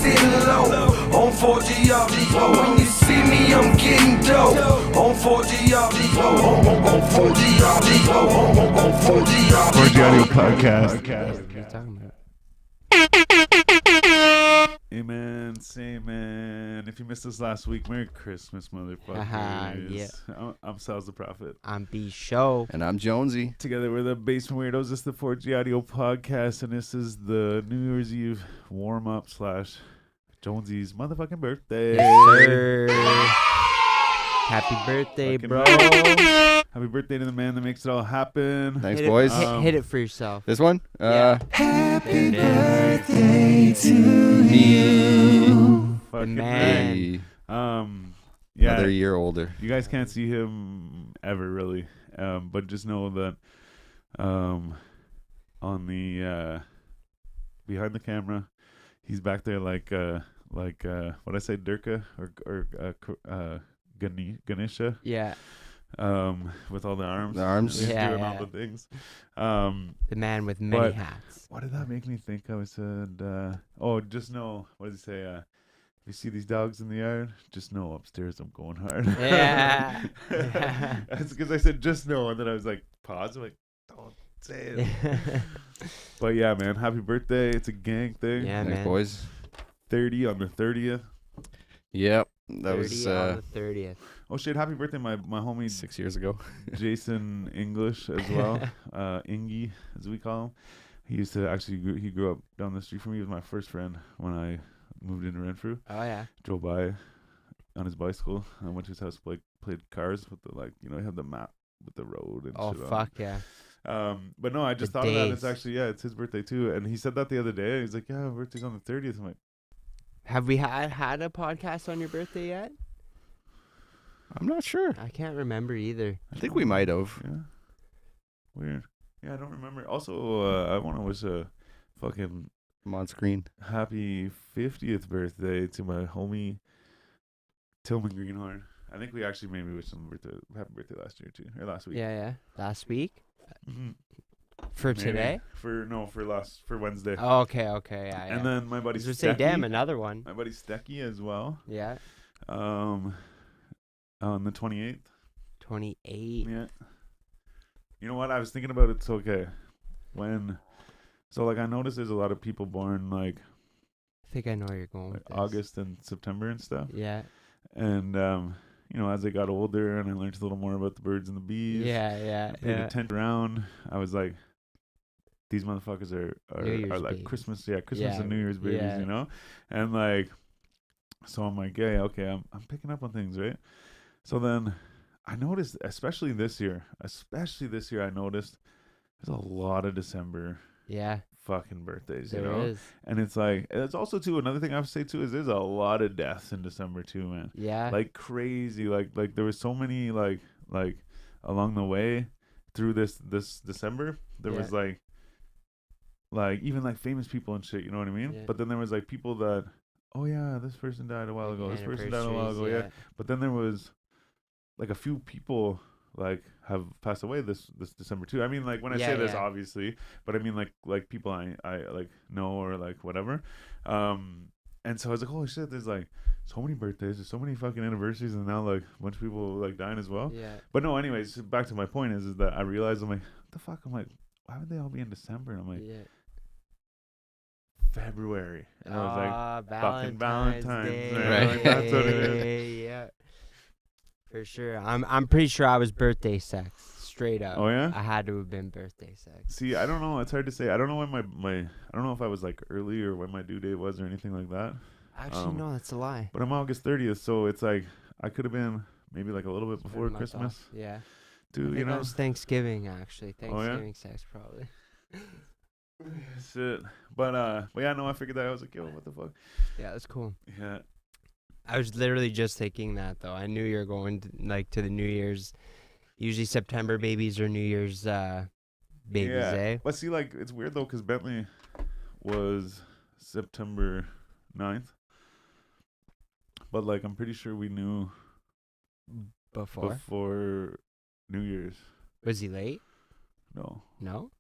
sitting low. On 4G, when you see me, I'm getting dope. On 4G, on 4G, on 4G, 4G Audio Podcast. What are you talking about? Amen. Say amen. If you missed us last week, Merry Christmas, motherfuckers. Yeah. I'm Sal's the Prophet. I'm B Show. And I'm JoneZ. Together we're the Basement Weirdos. This is the 4G Audio Podcast, and this is the New Year's Eve warm-up / JoneZ's motherfucking birthday. Yes, sir. Happy birthday, Fucking bro. Happy birthday to the man that makes it all happen. Thanks, Hit boys. Hit it for yourself. This one? Yeah. Happy There it birthday to you. Fucking man. Hey, yeah. another year older. You guys can't see him ever, really. But just know that on the behind the camera, he's back there like what I say, Durka or Ganesha. Yeah. With all the arms. The arms? He's Yeah, doing yeah. all the things. The man with many But- hats. What did that make me think of? I said, just know, what does it say? If you see these dogs in the yard, just know upstairs I'm going hard. Yeah. That's because I said just know, and then I was like, pause. I'm like, don't say it. But yeah, man, happy birthday. It's a gang thing. Yeah, Thanks, man. boys. 30 on the 30th. Yep. 30 That was on the 30th. Oh shit, happy birthday, my homie 6 years ago. Jason English as well. Ingy, as we call him. He used to he grew up down the street from me. He was my first friend when I moved into Renfrew. Oh, yeah. Drove by on his bicycle. I went to his house, played cars with the he had the map with the road and Oh, shit fuck yeah. on. But no, I just The thought of that. It's days. actually, it's his birthday too. And he said that the other day. He's like, yeah, birthday's on the 30th. I'm like, Have we had a podcast on your birthday yet? I'm not sure. I can't remember either. I think we might have. yeah, weird. Yeah, I don't remember. Also, I want to wish a fucking I'm on screen. happy 50th birthday to my homie Tillman Greenhorn. I think we actually maybe wished him happy birthday last year too, or last week. Yeah, yeah. Last week? Mhm. For Maybe. today? For Wednesday. Oh, okay. Yeah, yeah. And then my buddy Just say, damn, Stecky, another one. my buddy Stecky as well. Yeah. On the 28th. 28. Yeah. You know what? I was thinking about it. It's okay. I noticed there's a lot of people born I think I know where you're going with this. August and September and stuff. Yeah. And as I got older and I learned a little more about the birds and the bees. Yeah. Paid attention around. I was like, these motherfuckers New are Year's like babies. Christmas Yeah, and New Year's babies, yeah. And so I'm like, yeah, okay, I'm picking up on things, right? So then I noticed, especially this year, I noticed there's a lot of December Yeah. fucking birthdays, There you know? is. And it's also too, another thing I have to say too is there's a lot of deaths in December too, man. Yeah. Like crazy, like there was so many like along the way through this December there was like even like famous people and shit, you know what I mean? Yeah. But then there was like people that, oh yeah, this person died a while ago, this person died a while ago, yeah. But then there was like a few people like have passed away this December too. I mean, like when I say this, Yeah. obviously, but I mean like people I like know or like whatever. And so I was like, holy shit, there's like so many birthdays, there's so many fucking anniversaries, and now like a bunch of people like dying as well. Yeah. But no, anyways, back to my point is that I realized, I'm like, what the fuck? I'm like, why would they all be in December? And I'm like, Yeah. February. And I was like, fucking Valentine's Day. Day. Right. Like, that's what it is. Yeah. For sure. I'm pretty sure I was birthday sex. Straight up. Oh yeah? I had to have been birthday sex. See, I don't know. It's hard to say. I don't know when my I don't know if I was like early or when my due date was or anything like that. Actually, no, that's a lie. But I'm August 30th, so it's like I could have been maybe like a little bit before Month Christmas, off. Yeah. I too. think You that know, was Thanksgiving, actually. Oh, yeah? Thanksgiving sex, probably. shit. But yeah, no, I figured that. I was like, yo, what the fuck? Yeah, that's cool. Yeah. I was literally just thinking that, though. I knew you were going to the New Year's. Usually September babies or New Year's babies, eh? But see, like, it's weird though, because Bentley was September 9th. But like, I'm pretty sure we knew before New Year's. Was he late? No, No?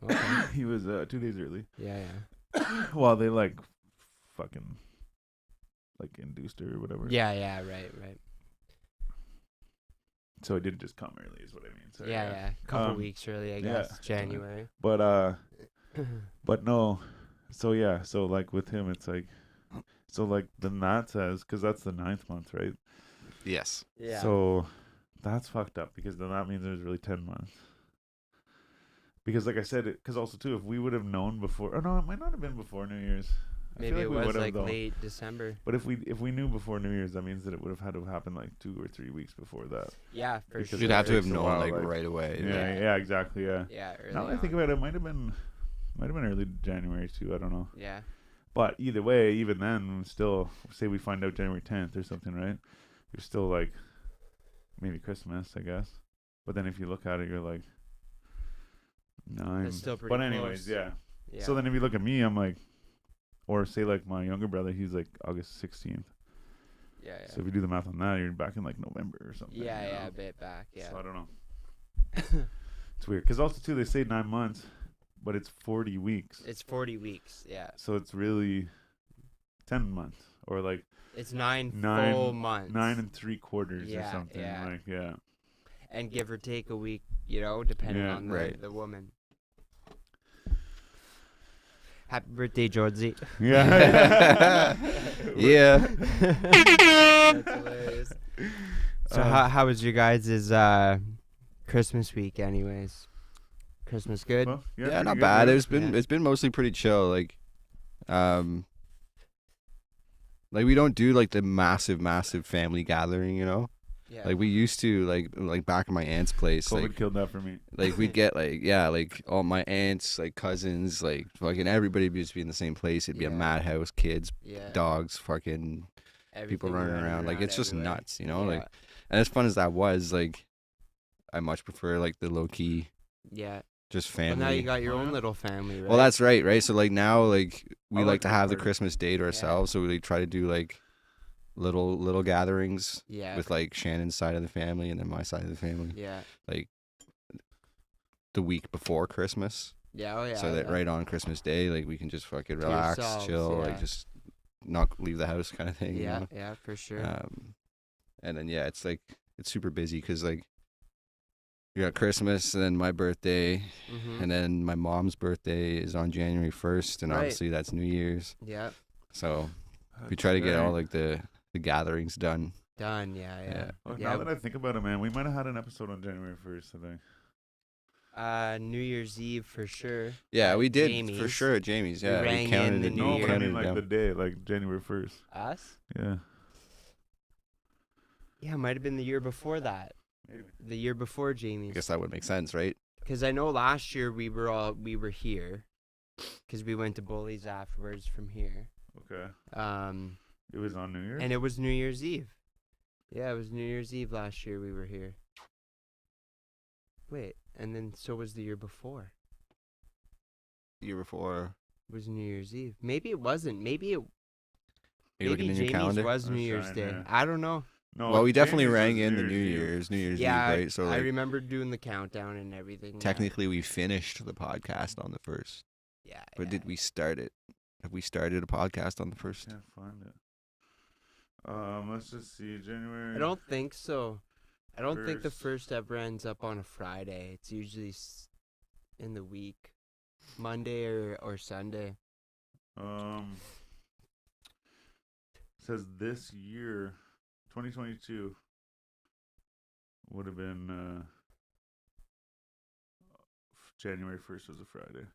Okay. he was 2 days early. Yeah, yeah. Well, they like fucking like induced or whatever. Yeah, right. So it didn't just come early, is what I mean. So, Yeah. Couple weeks early, I guess. January. But no. So yeah. So like with him, it's like, so like then that says, because that's the 9th month, right? Yes. Yeah. So that's fucked up because then that means there's really 10 months. Because like I said, because also too, if we would have known before, or no, it might not have been before New Year's. I Maybe feel it we was would've, like though. late December. But if we knew before New Year's, that means that it would have had to have happened like 2 or 3 weeks before that. Yeah, for Because sure. You'd have to have takes a known while, like like- right away. Yeah, exactly, yeah. Yeah, early Now that I think on. about it, it might have been early January too. I don't know. Yeah. But either way, even then, still, say we find out January 10th or something, right? You're still like, maybe Christmas, I guess. But then if you look at it, you're like 9. That's still pretty But anyways, close. yeah. Yeah. So then if you look at me, I'm like, or say like my younger brother, he's like August 16th. Yeah. So if you do the math on that, you're back in like November or something. Yeah, you know? a bit back. Yeah. So I don't know. It's weird. Because also, too, they say 9 months, but it's 40 weeks. It's 40 weeks. Yeah. So it's really 10 months. Or like It's nine Nine- full months. 9 3/4 or Yeah, something. yeah. Like, yeah. And give or take a week, depending Yeah, on right. the woman. Happy birthday, JoneZ. Yeah. Yeah. That's hilarious. So how was your guys' Christmas week anyways? Christmas good? Well, Yeah, pretty not good, bad. yeah. It's been mostly pretty chill. Like we don't do like the massive family gathering, Yeah. Like we used to, like back in my aunt's place. COVID killed that for me. Like we'd get like all my aunts, like cousins, like fucking everybody would just be in the same place. It'd be a Yeah. madhouse, kids, yeah. dogs, fucking people Everything running around. Like it's just everywhere. nuts, Like, and as fun as that was, like, I much prefer like the low key, yeah. just Well, family. now you got your Oh, own yeah. little family, right? Well, that's right. So like now, like we I like like to that have the part. Christmas day to ourselves, so we try to do like little gatherings yeah. with like Shannon's side of the family and then my side of the family, yeah. like the week before Christmas, Yeah. Oh yeah. so that right on Christmas Day, like we can just fucking To relax, yourselves, chill, yeah. like just not leave the house kind of thing. Yeah. Yeah. For sure. And then it's like it's super busy because like you got Christmas and then my birthday. Mhm. And then my mom's birthday is on January 1st, and Right. obviously that's New Year's. Yeah. So we try to get all like the gatherings done. Done. Yeah. Yeah. Well, Yeah. Now that I think about it, man, we might have had an episode on January 1st, I think. New Year's Eve for sure. Yeah, we did for Jamie's. sure at Jamie's. Yeah, rang in counted the it. New No, we Year. but I counted mean it like down. the day, like January 1st. Us? Yeah. Yeah, might have been the year before that. Maybe. The year before I Jamie's. guess that would make sense, right? Because I know last year we were here, because we went to Bully's afterwards from here. Okay. Um, It was on New Year's? and it was New Year's Eve. Yeah, it was New Year's Eve last year we were here. Wait, and then so was the year before. The year before. It was New Year's Eve. Maybe it wasn't. Maybe Are you looking in your Jamie's calendar? was I'm New Year's trying, Day. yeah. I don't know. No, Well, we definitely Jamie's rang was in the New Eve. Year's Yeah, Eve, right? So I like, remember doing the countdown and everything. yeah. technically we finished the podcast on the 1st. Yeah. But yeah. did we start it? Have we started a podcast on the 1st? Can't find it. Let's just see. January. I don't think so. I don't think the First. first ever ends up on a Friday. It's usually in the week, Monday or Sunday. Says this year, 2022, would have been January 1st was a Friday.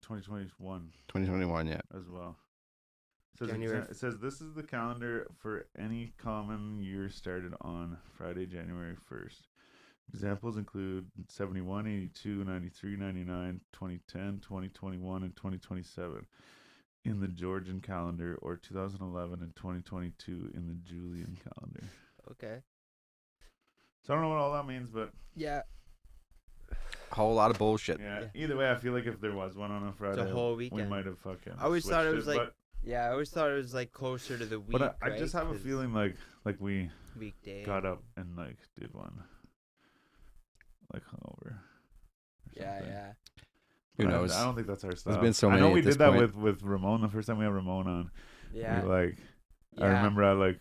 2021 2021, yeah. as well. Says January it says this is the calendar for any common year started on Friday, January 1st. Examples include 71, 82, 93, 99, 2010, 2021, and 2027 in the Georgian calendar, or 2011 and 2022 in the Julian calendar. Okay. So I don't know what all that means, but Yeah. A whole lot of bullshit. yeah. Yeah. Either way, I feel like if there was one on a Friday, whole we weekend. might have fucking. I always thought it switched was like I always thought it was like closer to the week. but I just right? have a 'Cause feeling like we weekday. got up and like did one, like hungover. or Yeah, something. yeah. But Who knows? I don't think that's our style. been so I many know we at this did that point. with Ramon the first time we had Ramon on. Yeah. We like, I Yeah. remember I like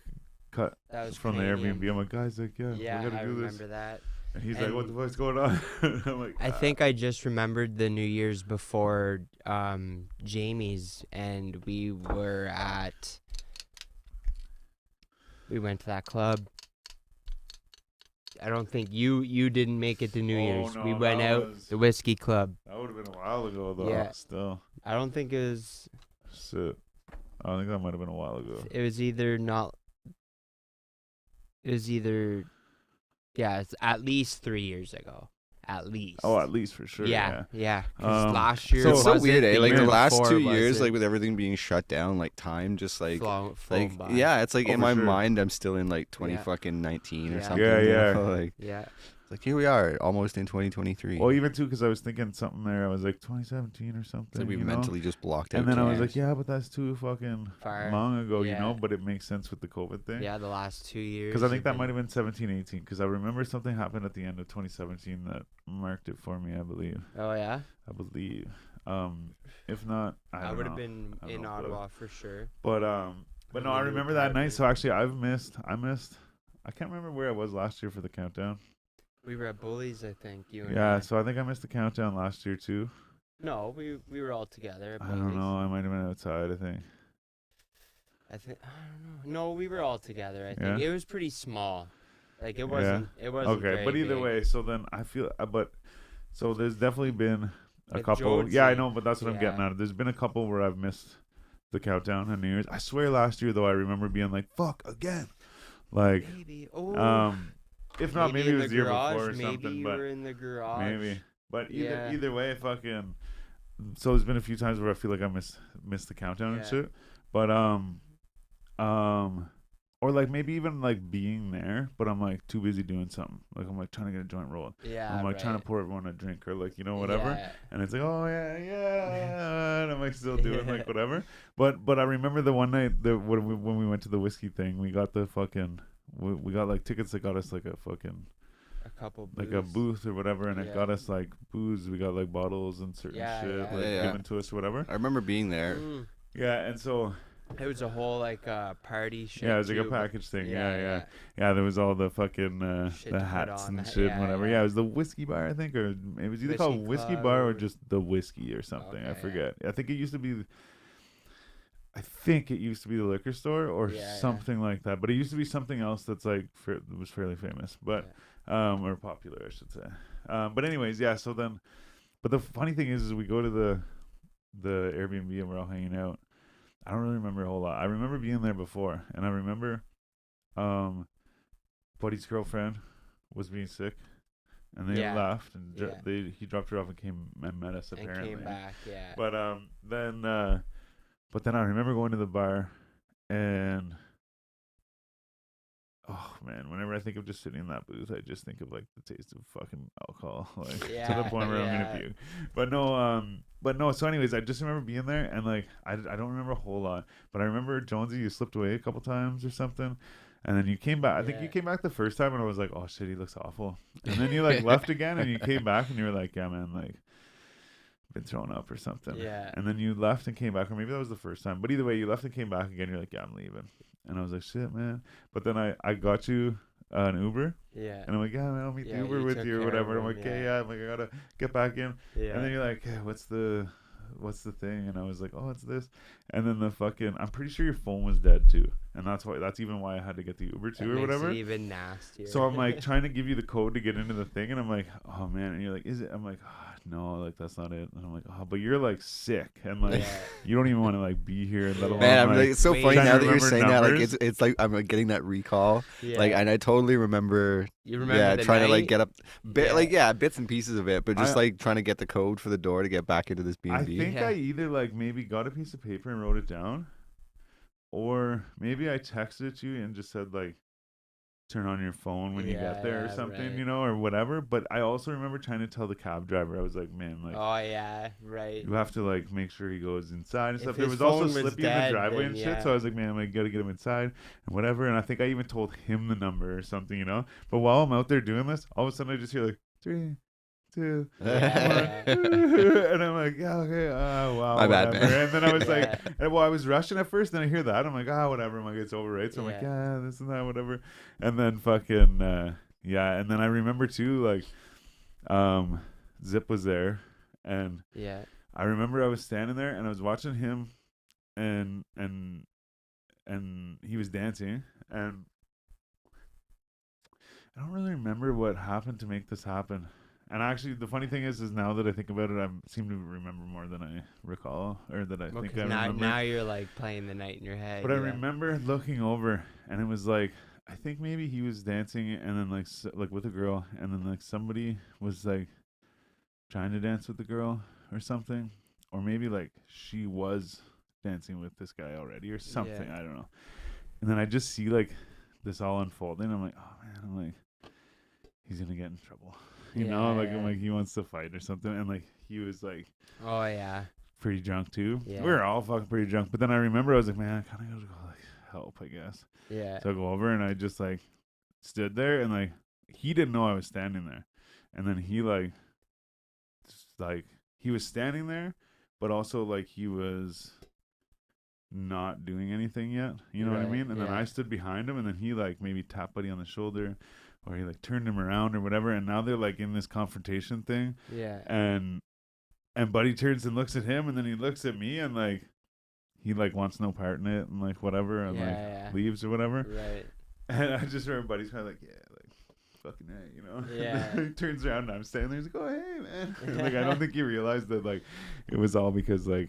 cut That was from the Canadian. Airbnb. I'm like, guys, like, yeah, Yeah, we gotta I do this. remember that. And he's And like, what the fuck's going on? I'm like, I think I just remembered the New Year's before Jamie's, and we went to that club. I don't think you didn't make it to New Year's. no, We went that out was- the whiskey club. That would have been a while ago, though. Yeah. Still. I don't think it was. Shit. I think that might have been a while ago. It was either not. It was either. Yeah, it's at least 3 years ago. At least. Oh, at least for sure. Yeah. Because Um, last year. so- It's so wasn't, weird, eh? the Like year the last before 2 years, wasn't. like with everything being shut down, like time just like Flown by. yeah, it's like Oh, in for my sure. mind, I'm still in like 20 Yeah. fucking 19 or Yeah. something. Yeah, you yeah. know? Like Yeah. it's like here we are, almost in 2023. Well, even too, because I was thinking something there. I was like 2017 or something. it's like we you know? mentally just blocked out. And then I was times. like, yeah, but that's too fucking Far. long ago, you Yeah. know? But it makes sense with the COVID thing. Yeah, the last 2 years. Because I think that have might have been 17, 18. Because I remember something happened at the end of 2017 that marked it for me, I believe. been- Oh yeah. If not, I don't would know. have been I don't in know, Ottawa for sure. But no, I Maybe remember with that night. Harvard. So actually, I missed. I can't remember where I was last year for the countdown. We were at Bullies, I think. You and Yeah, I. so I think I missed the countdown last year too. No, we were all together at I Bullies. don't know. I might have been outside. I think. I don't know. No, we were all together. I think Yeah? it was pretty small. Like it wasn't. It wasn't. Okay, very but either big. way, so then I feel, so there's definitely been a With couple. Yeah, I JoneZ, know, but that's what I'm getting yeah. at. There's been a couple where I've missed the countdown on New Year's. I swear last year though, I remember being like, "Fuck again," like, Maybe. Oh. if not, maybe it in was the the year garage, before or maybe something, you but were in the garage. maybe. But Yeah. either way, fucking. So there's been a few times where I feel like I missed the countdown and Yeah. shit, but or like maybe even like being there, but I'm like too busy doing something. Like I'm like trying to get a joint rolled. Yeah. I'm like trying to right. pour everyone a drink or like, you know, whatever. Yeah. And it's like, oh yeah, and I'm like still doing like whatever. But I remember the one night that when we went to the whiskey thing, we got the fucking we got like tickets that got us like a fucking A couple. like a booths. booth or whatever, and it Yeah. got us like booze. We got like bottles and certain Yeah, shit yeah. like Yeah, yeah. given to us or whatever. I remember being there. Mm. Yeah, and so It was a whole like party shit. yeah, it was like a too, but- package thing. Yeah. There was all the fucking Shit the to put hats on and that, shit yeah, and whatever. yeah. Yeah, it was the whiskey bar, I think, or it was either called Whiskey Whiskey Club Bar or or- just the whiskey or something. I Okay, forget. I think it used to be. I think it used to be the liquor store or Yeah, yeah. something like that, but it used to be something else that's like that was fairly famous, but or popular, I should say. But anyways, yeah. So then, but the funny thing is we go to the Airbnb and we're all hanging out. I don't really remember a whole lot. I remember being there before, and I remember, Buddy's girlfriend was being sick, and they Yeah. left, and Yeah. he dropped her off and came and met us apparently. And came back. Yeah. But then I remember going to the bar, and oh man, whenever I think of just sitting in that booth, I just think of like the taste of fucking alcohol, like to the Yeah, point where I'm yeah. gonna puke. But no. So anyways, I just remember being there, and like I don't remember a whole lot, but I remember JoneZ, you slipped away a couple times or something. And then you came back. I think you Yeah. came back the first time, and I was like, "Oh shit, he looks awful." And then you like left again, and you came back, and you were like, "Yeah, man, like been thrown up or something." Yeah. And then you left and came back, or maybe that was the first time. But either way, you left and came back again. You're like, "Yeah, I'm leaving." And I was like, "Shit, man." But then I got you an Uber, Yeah. and I'm like, "Yeah, man, I'll meet Yeah, the Uber you with took you or care of whatever." I'm him, like, "Okay, yeah. yeah." I'm like, "I gotta get back in." Yeah. And then you're like, "Hey, what's the thing?" And I was like, "Oh, it's this." And then the fucking, I'm pretty sure your phone was dead too, and that's even why I had to get the Uber That too or makes whatever. it even nastier. So I'm like trying to give you the code to get into the thing, and I'm like, "Oh man," and you're like, "Is it?" I'm like, "Oh, no, like that's not it." And I'm like, "Oh, but you're like sick, and like Yeah. you don't even want to like be here." Let alone Man, I'm like, like, it's so wait. funny Trying to now that you're remember saying that. Like numbers. it's like I'm like getting that recall. Yeah. Like, and I totally remember. You remember Yeah, the trying to like night? get up, bits and pieces of it, but just I- like trying to get the code for the door to get back into this B I and B. think Yeah. I either like maybe got a piece of paper and wrote it down, or maybe I texted it to you and just said like, "Turn on your phone when you get there" or Yeah, something, right. you know, or whatever. But I also remember trying to tell the cab driver, I was like, "Man, like." Oh yeah, right. You have to like make sure he goes inside and If stuff. There his was also phone was Slippy in the dead, driveway then and shit, yeah. so I was like, "Man, I gotta get him inside and whatever." And I think I even told him the number or something, you know. But while I'm out there doing this, all of a sudden I just hear like 3, too. Yeah. And I'm like, yeah, okay, wow, My bad, whatever. man. And then I was like, Yeah. well, I was rushing at first, then I hear that, I'm like, whatever. I'm like, it's over, right? So I'm like, Yeah. yeah, this and that, whatever. And then fucking, yeah. And then I remember too, like, Zip was there, and Yeah. I remember I was standing there and I was watching him, and he was dancing, and I don't really remember what happened to make this happen. And actually, the funny thing is now that I think about it, I seem to remember more than I recall, or that I Well, think 'cause I now, remember. now you're like playing the night in your head. But I yeah. remember looking over, and it was like, I think maybe he was dancing, and then like with a girl, and then like somebody was like trying to dance with the girl or something, or maybe like she was dancing with this guy already or something. Yeah. I don't know. And then I just see like this all unfolding. I'm like, oh man, I'm like, he's gonna get in trouble, you know? Like I'm Yeah. like, he wants to fight or something. And like he was like Oh yeah. pretty drunk too. Yeah. We were all fucking pretty drunk. But then I remember I was like, man, I kind of gotta go like help, I guess. Yeah. So I go over and I just like stood there, and like he didn't know I was standing there, and then he like just, like he was standing there, but also like he was not doing anything yet. You know what I Right, mean? And then yeah. I stood behind him, and then he like maybe tapped Buddy on the shoulder, or he like turned him around or whatever. And now they're like in this confrontation thing, Yeah. and Buddy turns and looks at him, and then he looks at me, and like he like wants no part in it, and like whatever, and like Yeah. leaves or whatever. Right. And I just remember Buddy's kind of like, yeah, like fucking hey, you know. Yeah. And then he turns around and I'm standing there. He's like, oh hey man. And, like I don't think he realized that like it was all because like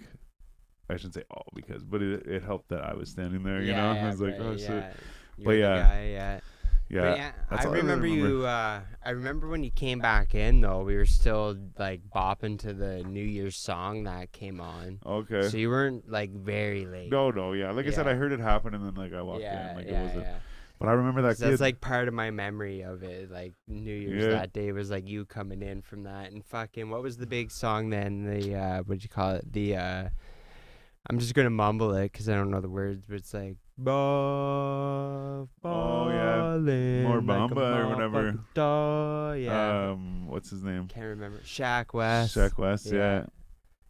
I shouldn't say all because, but it helped that I was standing there. You know, I was like, oh shit. You're But the yeah. guy, yeah. Yeah. But yeah, that's I all I really remember remember. you. I remember when you came back in though. We were still like bopping to the New Year's song that came on. Okay. So you weren't like very late. No, yeah. Like I said, Yeah. I heard it happen, and then like I walked Yeah, in, like yeah, it was. yeah. But I remember that 'Cause kid. that's like part of my memory of it. Like New Year's Yeah. that day was like you coming in from that, and fucking what was the big song then? The what'd you call it? The I'm just gonna mumble it because I don't know the words, but it's like Oh, yeah. ballin' More like a Bamba or whatever. motherfucking dog. Yeah, What's his name? can't remember. Shaq West. Shaq West. Yeah.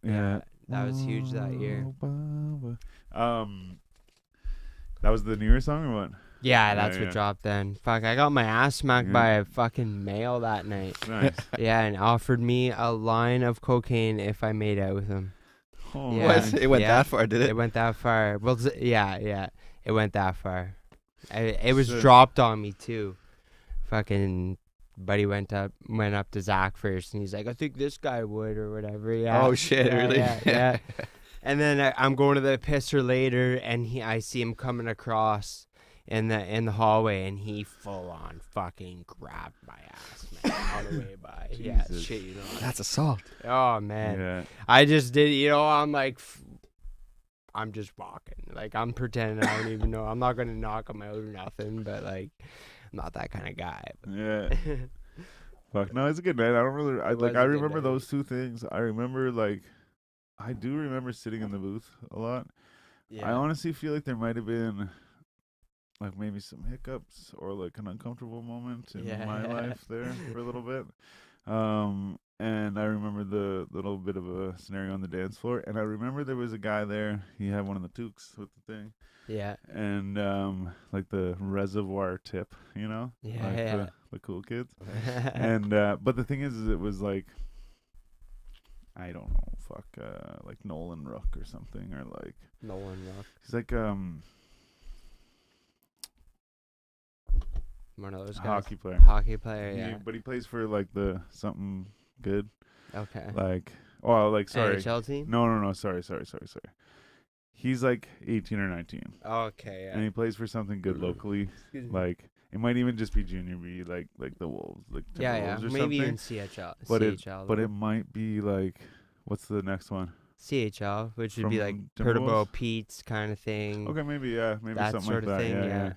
Yeah, that was huge that year. Oh, Bamba. That was the New Year song or what? Yeah, that's yeah. what dropped then. Fuck, I got my ass smacked Yeah. by a fucking male that night. Nice. Yeah, and offered me a line of cocaine if I made out with him. Oh, Yeah. What? It went Yeah. that far, did it? It went that far. Well, yeah, it went that far. It was Shit. dropped on me too. Fucking buddy went up to Zach first, and he's like, I think this guy would or whatever. Yeah. Oh shit! Yeah, Really? Yeah. And then I'm going to the pisser later, and I see him coming across in the hallway, and he full on fucking grabbed my ass, man, all the way by. Yeah, Jesus. shit, you know. That's assault. Oh man. Yeah. I just did, I'm like, I'm just walking. Like, I'm pretending I don't even know. I'm not going to knock him out or nothing, but, like, I'm not that kind of guy. Yeah. Fuck. No, it's a good night. I don't really. I It was I a good remember night. those two things. I remember like, I do remember sitting in the booth a lot. I honestly feel like there might have been, like maybe some hiccups or like an uncomfortable moment in my Yeah. life there for a little bit. And I remember the little bit of a scenario on the dance floor, and I remember there was a guy there. He had one of the toques with the thing, Yeah. and like the reservoir tip, you know, Yeah, like yeah. the cool kids. And but the thing is it was like, I don't know, fuck, like Nolan Rook or something, or like Nolan Rock. he's like One of those a guys. hockey player. Hockey player, yeah. But he plays for like the something good, Okay. like sorry, NHL team? no, sorry. He's like 18 or 19, Okay, and he plays for something good locally. Like it might even just be junior B, like the Wolves, like yeah. Timberwolves or Maybe something. even CHL. But CHL. But it might be like, what's the next one? CHL, which would be like From Pertabo Timberwolves? Pete's kind of thing. Okay, maybe Mm. that something sort like of that. thing,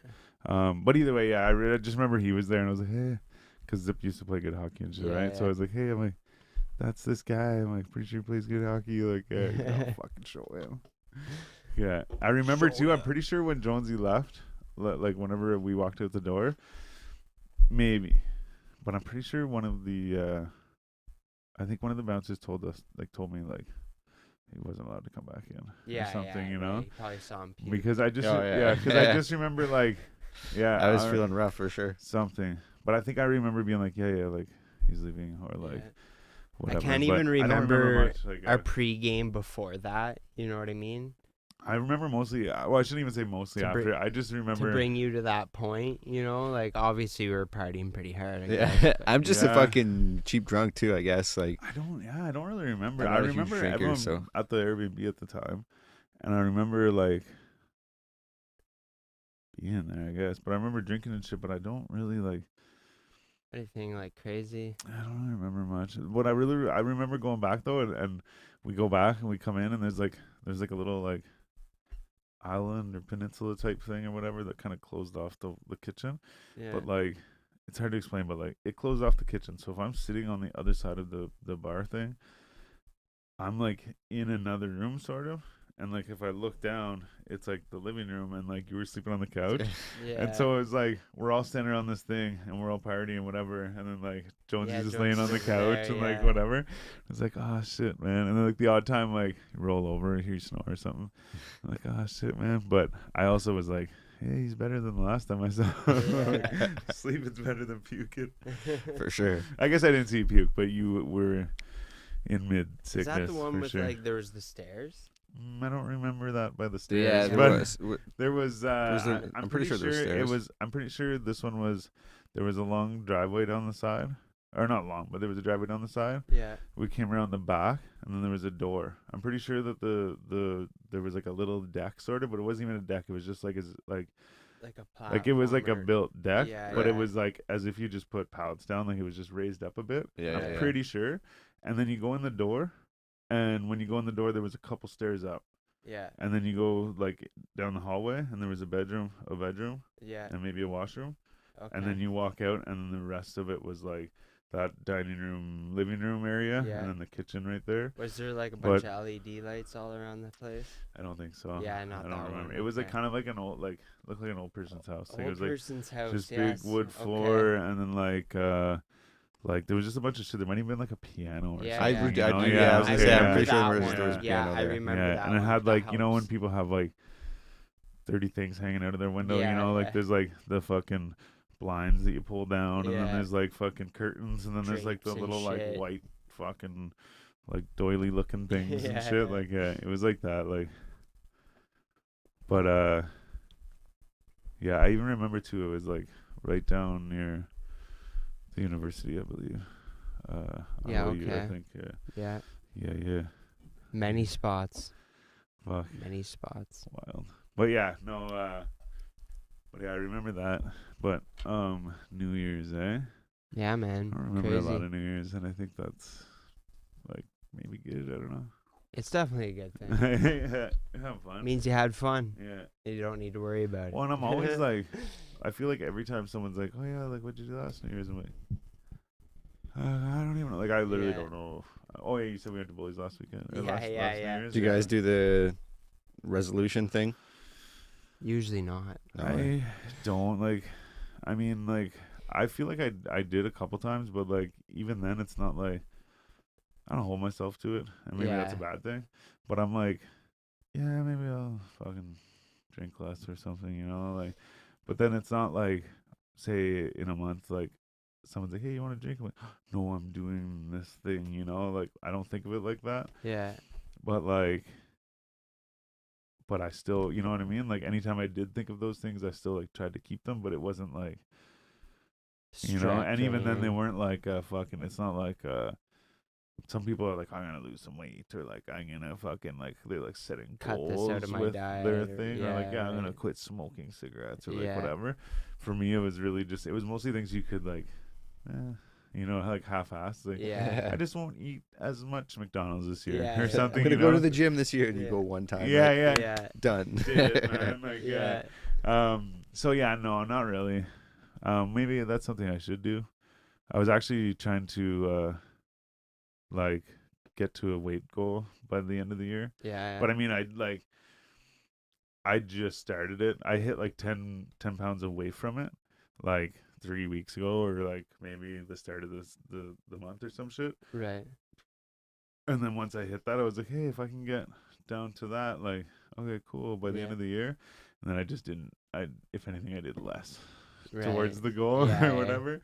Yeah. But either way, yeah, I just remember he was there, and I was like, hey, because Zip used to play good hockey and shit, Yeah, right? So I yeah. was like, hey, I'm like, that's this guy. I'm like, pretty sure he plays good hockey. Like, yeah, I'll fucking show him. Yeah, I remember too. I'm pretty sure when JoneZ left, like whenever we walked out the door, maybe, but I'm pretty sure one of the I think one of the bouncers told me like he wasn't allowed to come back in Yeah, or something, yeah, you know? right. You probably saw him puke. Because I just Oh, yeah. because I just remember like I was feeling rough for sure. something, but I think I remember being like yeah like he's leaving or like Yeah. whatever. I can't but even I don't remember much, like, our pregame before that. You know what I mean? I remember mostly. Well, I shouldn't even say mostly To br- after. I just remember To bring you to that point, you know, like obviously we were partying pretty hard. I Yeah, guess, but- I'm just a Yeah. fucking cheap drunk too, I guess. Like, I don't really remember. I'm I not a huge remember drinker, everyone so- at the Airbnb at the time, and I remember like being there, I guess. But I remember drinking and shit. But I don't really like. anything like crazy. I don't really remember much. What I remember going back though, and we go back and we come in and there's like a little like island or peninsula type thing or whatever that kind of closed off the kitchen. Yeah. But like it's hard to explain, but like it closed off the kitchen. So if I'm sitting on the other side of the bar thing, I'm like in another room sort of. And like if I look down, it's like the living room and like you were sleeping on the couch. yeah. And so it was like we're all standing around this thing and we're all partying and whatever. And then like Jonesy's just laying on the Jonesy's couch there, and like yeah. whatever. It's like, oh shit, man. And then like the odd time like you roll over and hear you snore or something. I'm like, oh shit, man. But I also was like, hey, he's better than the last time I saw him. Yeah. Sleeping's better than puking. for sure. I guess I didn't see you puke, but you were in mid Is sickness that the one for with sure. like there was the stairs? I don't remember that by the Yeah, stairs, there but was. there was. I'm pretty sure there was stairs. I'm pretty sure this one was. There was a long driveway down the side, or not long, but there was a driveway down the side. Yeah. We came around the back, and then there was a door. I'm pretty sure that there was like a little deck sort of, but it wasn't even a deck. It was just like Like a like it was like a platform or- built deck, Yeah, but it yeah. was like as if you just put pallets down, like it was just raised up a bit. Yeah, I'm yeah, yeah. pretty sure. And then you go in the door, and when you go in the door, there was a couple stairs up. Yeah. And then you go like down the hallway, and there was a bedroom, Yeah. and maybe a washroom. Okay. And then you walk out, and then the rest of it was like that dining room, living room area, Yeah. and then the kitchen right there. Was there like a but- bunch of LED lights all around the place? I don't think so. Yeah, not I don't that remember. one, It was like okay. kind of like an old, like looked like an old person's house. Like, it Old was like person's house. just yes. big wood Okay. floor, and then like there was just a bunch of shit. There might even been like a piano or Yeah, something. yeah. I you know? do. Yeah, Yeah, I was okay, gonna say, I'm yeah. pretty sure That there one. was Yeah, piano I there. remember Yeah, that and it one. had That like, you know, when helps. people have like 30 things hanging out of their window, Yeah, you know, like yeah. there's like the fucking blinds that you pull down, and then Yeah. there's like fucking curtains, and then there's like the Drapes and little like shit. white fucking like doily looking things and Yeah. shit. Like yeah, it was like that. Like, but yeah, I even remember too. It was like right down near the university, I believe. Yeah, OU, I okay. think. Yeah. Yeah. Many spots. Fuck. Many spots. Wild. But yeah, no, but yeah, I remember that. But New Year's, eh? Yeah, man. I don't remember Crazy. a lot of New Year's, and I think that's like maybe good. I don't know. It's definitely a good thing. Yeah, have fun. Means you had fun. Yeah. You don't need to worry about it. Well, and I'm always like, I feel like every time someone's like, "Oh yeah, like what'd you do last New Year's?" I'm like, I don't even know. Like I literally Yeah. don't know. Oh yeah, you said we went to Bullies last weekend. Or Yeah, last yeah, New yeah. Year's, Do you guys do the resolution thing? Usually not. No. I don't like. I mean, like, I feel like I did a couple times, but like even then, it's not like I don't hold myself to it, and maybe that's a Yeah. bad thing. But I'm like, yeah, maybe I'll fucking drink less or something, you know, like. But then it's not like, say in a month, like someone's like, hey, you want to drink? I'm like, no, I'm doing this thing, you know, like I don't think of it like that. Yeah. But like, but I still, you know what I mean? Like anytime I did think of those things, I still like tried to keep them, but it wasn't like, you know, Strict and or even then they anything. weren't like fucking, it's not like some people are like, I'm gonna lose some weight, or like I'm gonna fucking like they're like setting Cut this goals out of my with diet, their or- thing, or like yeah, I'm gonna right. quit smoking cigarettes or like Yeah. whatever. For me, it was really just, it was mostly things you could like, you know, like half-assed. Like, Yeah. I just won't eat as much McDonald's this year Yeah. or something. I'm gonna you go know? to the gym this year, and you Yeah. go one time. Yeah, right? yeah. Yeah. Done. Did it, man. Like, Yeah. So yeah, no, not really. Maybe that's something I should do. I was actually trying to like get to a weight goal by the end of the year. Yeah. But I mean, I just started it. I hit like 10 pounds away from it like 3 weeks ago, or like maybe the start of the month or some shit. Right. And then once I hit that, I was like, hey, if I can get down to that, like, okay, cool, by the end of the year. And then I just didn't. If anything, I did less towards the goal or whatever.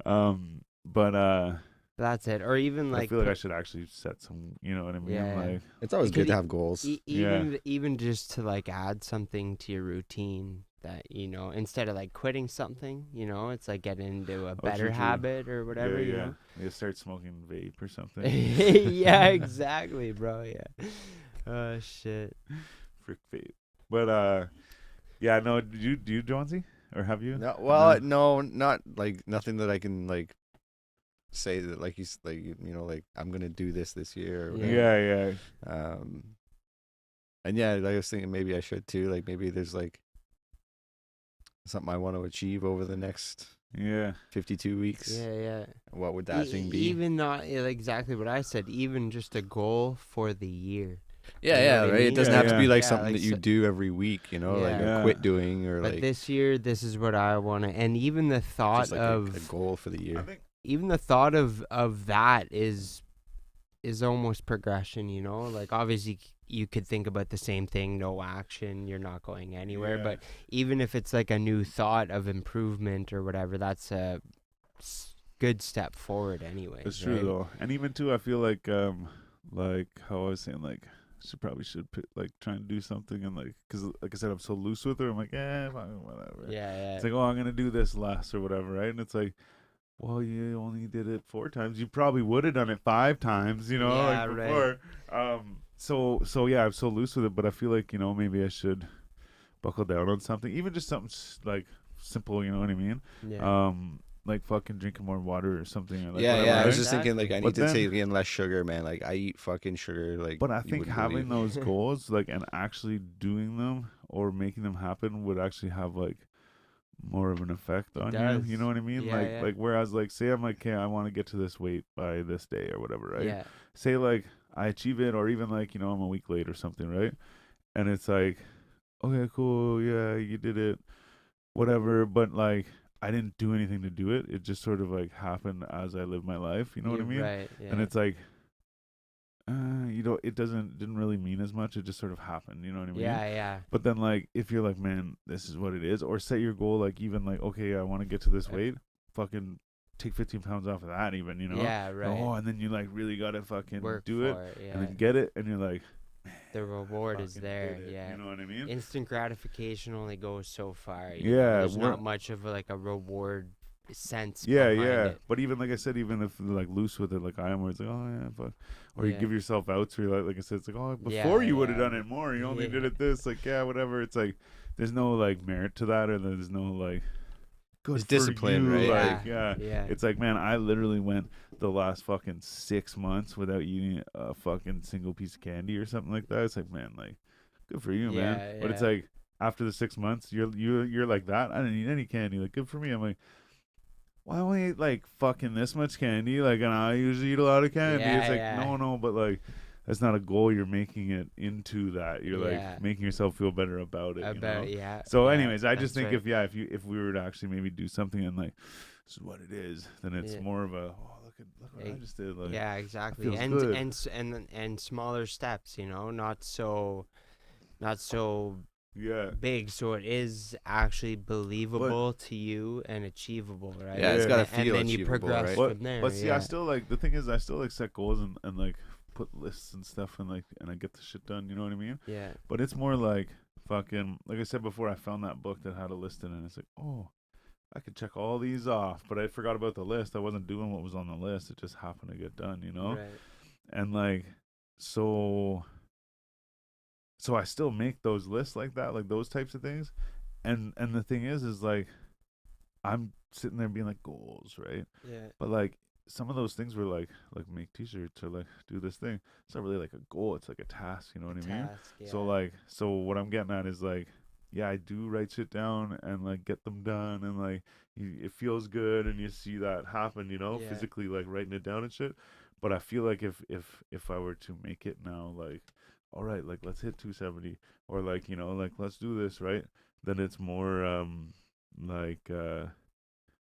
But that's it. Or even like I feel like I should actually set some. You know what I mean? Yeah. Like, It's always good to have goals. even just to like add something to your routine that, you know, instead of like quitting something, you know, it's like getting into a better habit or whatever, you know. You start smoking vape or something. Yeah, exactly, bro. Yeah. Oh shit. Frick vape. But yeah, no. Do you JoneZ? Or have you? No, well, no, not like nothing that I can like say that like he's like you know like I'm gonna do this year. Or whatever. Yeah. And yeah, like I was thinking maybe I should too. Like maybe there's like something I want to achieve over the next 52 weeks. Yeah. What would that thing be? Even not exactly what I said. Even just a goal for the year. Yeah, right. It doesn't have to be like something like that you do every week, you know, like or quit doing or but like. This year, this is what I want to. And even the thought just like of a goal for the year. Even the thought of that is almost progression, you know. Like obviously you could think about the same thing, no action, you're not going anywhere. But even if it's like a new thought of improvement or whatever, that's a good step forward anyway. It's true though. And even too, I feel like how I was saying, like should like try and do something, and like, because like I said, I'm so loose with her, I'm like, whatever. Yeah. It's like, oh, I'm gonna do this less or whatever, right? And it's like, well, you only did it 4 times. You probably would have done it 5 times, you know, like before. Right. So yeah, I'm so loose with it, but I feel like, you know, maybe I should buckle down on something, even just something like simple, you know what I mean? Yeah. Like fucking drinking more water or something. Or like yeah. I was right? just thinking like I need to take in less sugar, man. Like I eat fucking sugar. Like, but I think having those goals, like, and actually doing them or making them happen would actually have like more of an effect on you. You know what I mean? Yeah, like whereas like say I'm like, okay, I want to get to this weight by this day or whatever, right? Yeah. Say like I achieve it, or even like, you know, I'm a week late or something, right? And it's like, okay, cool, yeah, you did it, whatever. But like, I didn't do anything to do it. It just sort of like happened as I lived my life. You know what I mean? Right. Yeah. And it's like, you know, it didn't really mean as much. It just sort of happened. You know what I mean? Yeah. But then like, if you're like, man, this is what it is, or set your goal, like even like, okay, I want to get to this weight, fucking take 15 pounds off of that, even, you know? Yeah, right. Oh, and then you like really gotta fucking work do it, and then get it, and you're like, the reward is there. Yeah, you know what I mean? Instant gratification only goes so far. There's not much of like a reward sense. Yeah. It. But even like I said, even if like loose with it, like I am, where it's like, oh yeah, fuck, or you give yourself outs where like I said, it's like, oh, before you would have done it more. You only did it this, like, yeah, whatever. It's like there's no like merit to that, or there's no like. It's discipline, right? Like, yeah. It's like, man, I literally went the last fucking 6 months without eating a fucking single piece of candy or something like that. It's like, man, like, good for you, man. But it's like, after the 6 months, you're like that. I didn't eat any candy. Like, good for me. I'm like, why don't I eat like fucking this much candy? Like, and I usually eat a lot of candy. It's like, no, but like, that's not a goal. You're making it into that. You're like making yourself feel better about it. So, anyways, I just think if we were to actually maybe do something and like, this is what it is, then it's more of a look what I just did. Like, exactly. And smaller steps. You know, not so big, so it is actually believable to you and achievable, right? Yeah, it's gotta feel and then you progress from there. But see, I still like, the thing is, I still like set goals and like put lists and stuff, and like, and I get the shit done, you know what I mean? Yeah. But it's more like fucking, like I said before, I found that book that had a list in it, and it's like, oh, I could check all these off, but I forgot about the list. I wasn't doing what was on the list. It just happened to get done, you know? Right. And like, so I still make those lists like that, like those types of things. And the thing is like, I'm sitting there being like, goals, right? Yeah. But like, some of those things were like make t-shirts or like do this thing. It's not really like a goal. It's like a task, you know what I mean? Yeah. So what I'm getting at is like, yeah, I do write shit down and like get them done, and like it feels good, and you see that happen, you know, physically, like writing it down and shit. But I feel like if I were to make it now, like, all right, like let's hit 270, or like, you know, like let's do this, right? Then it's more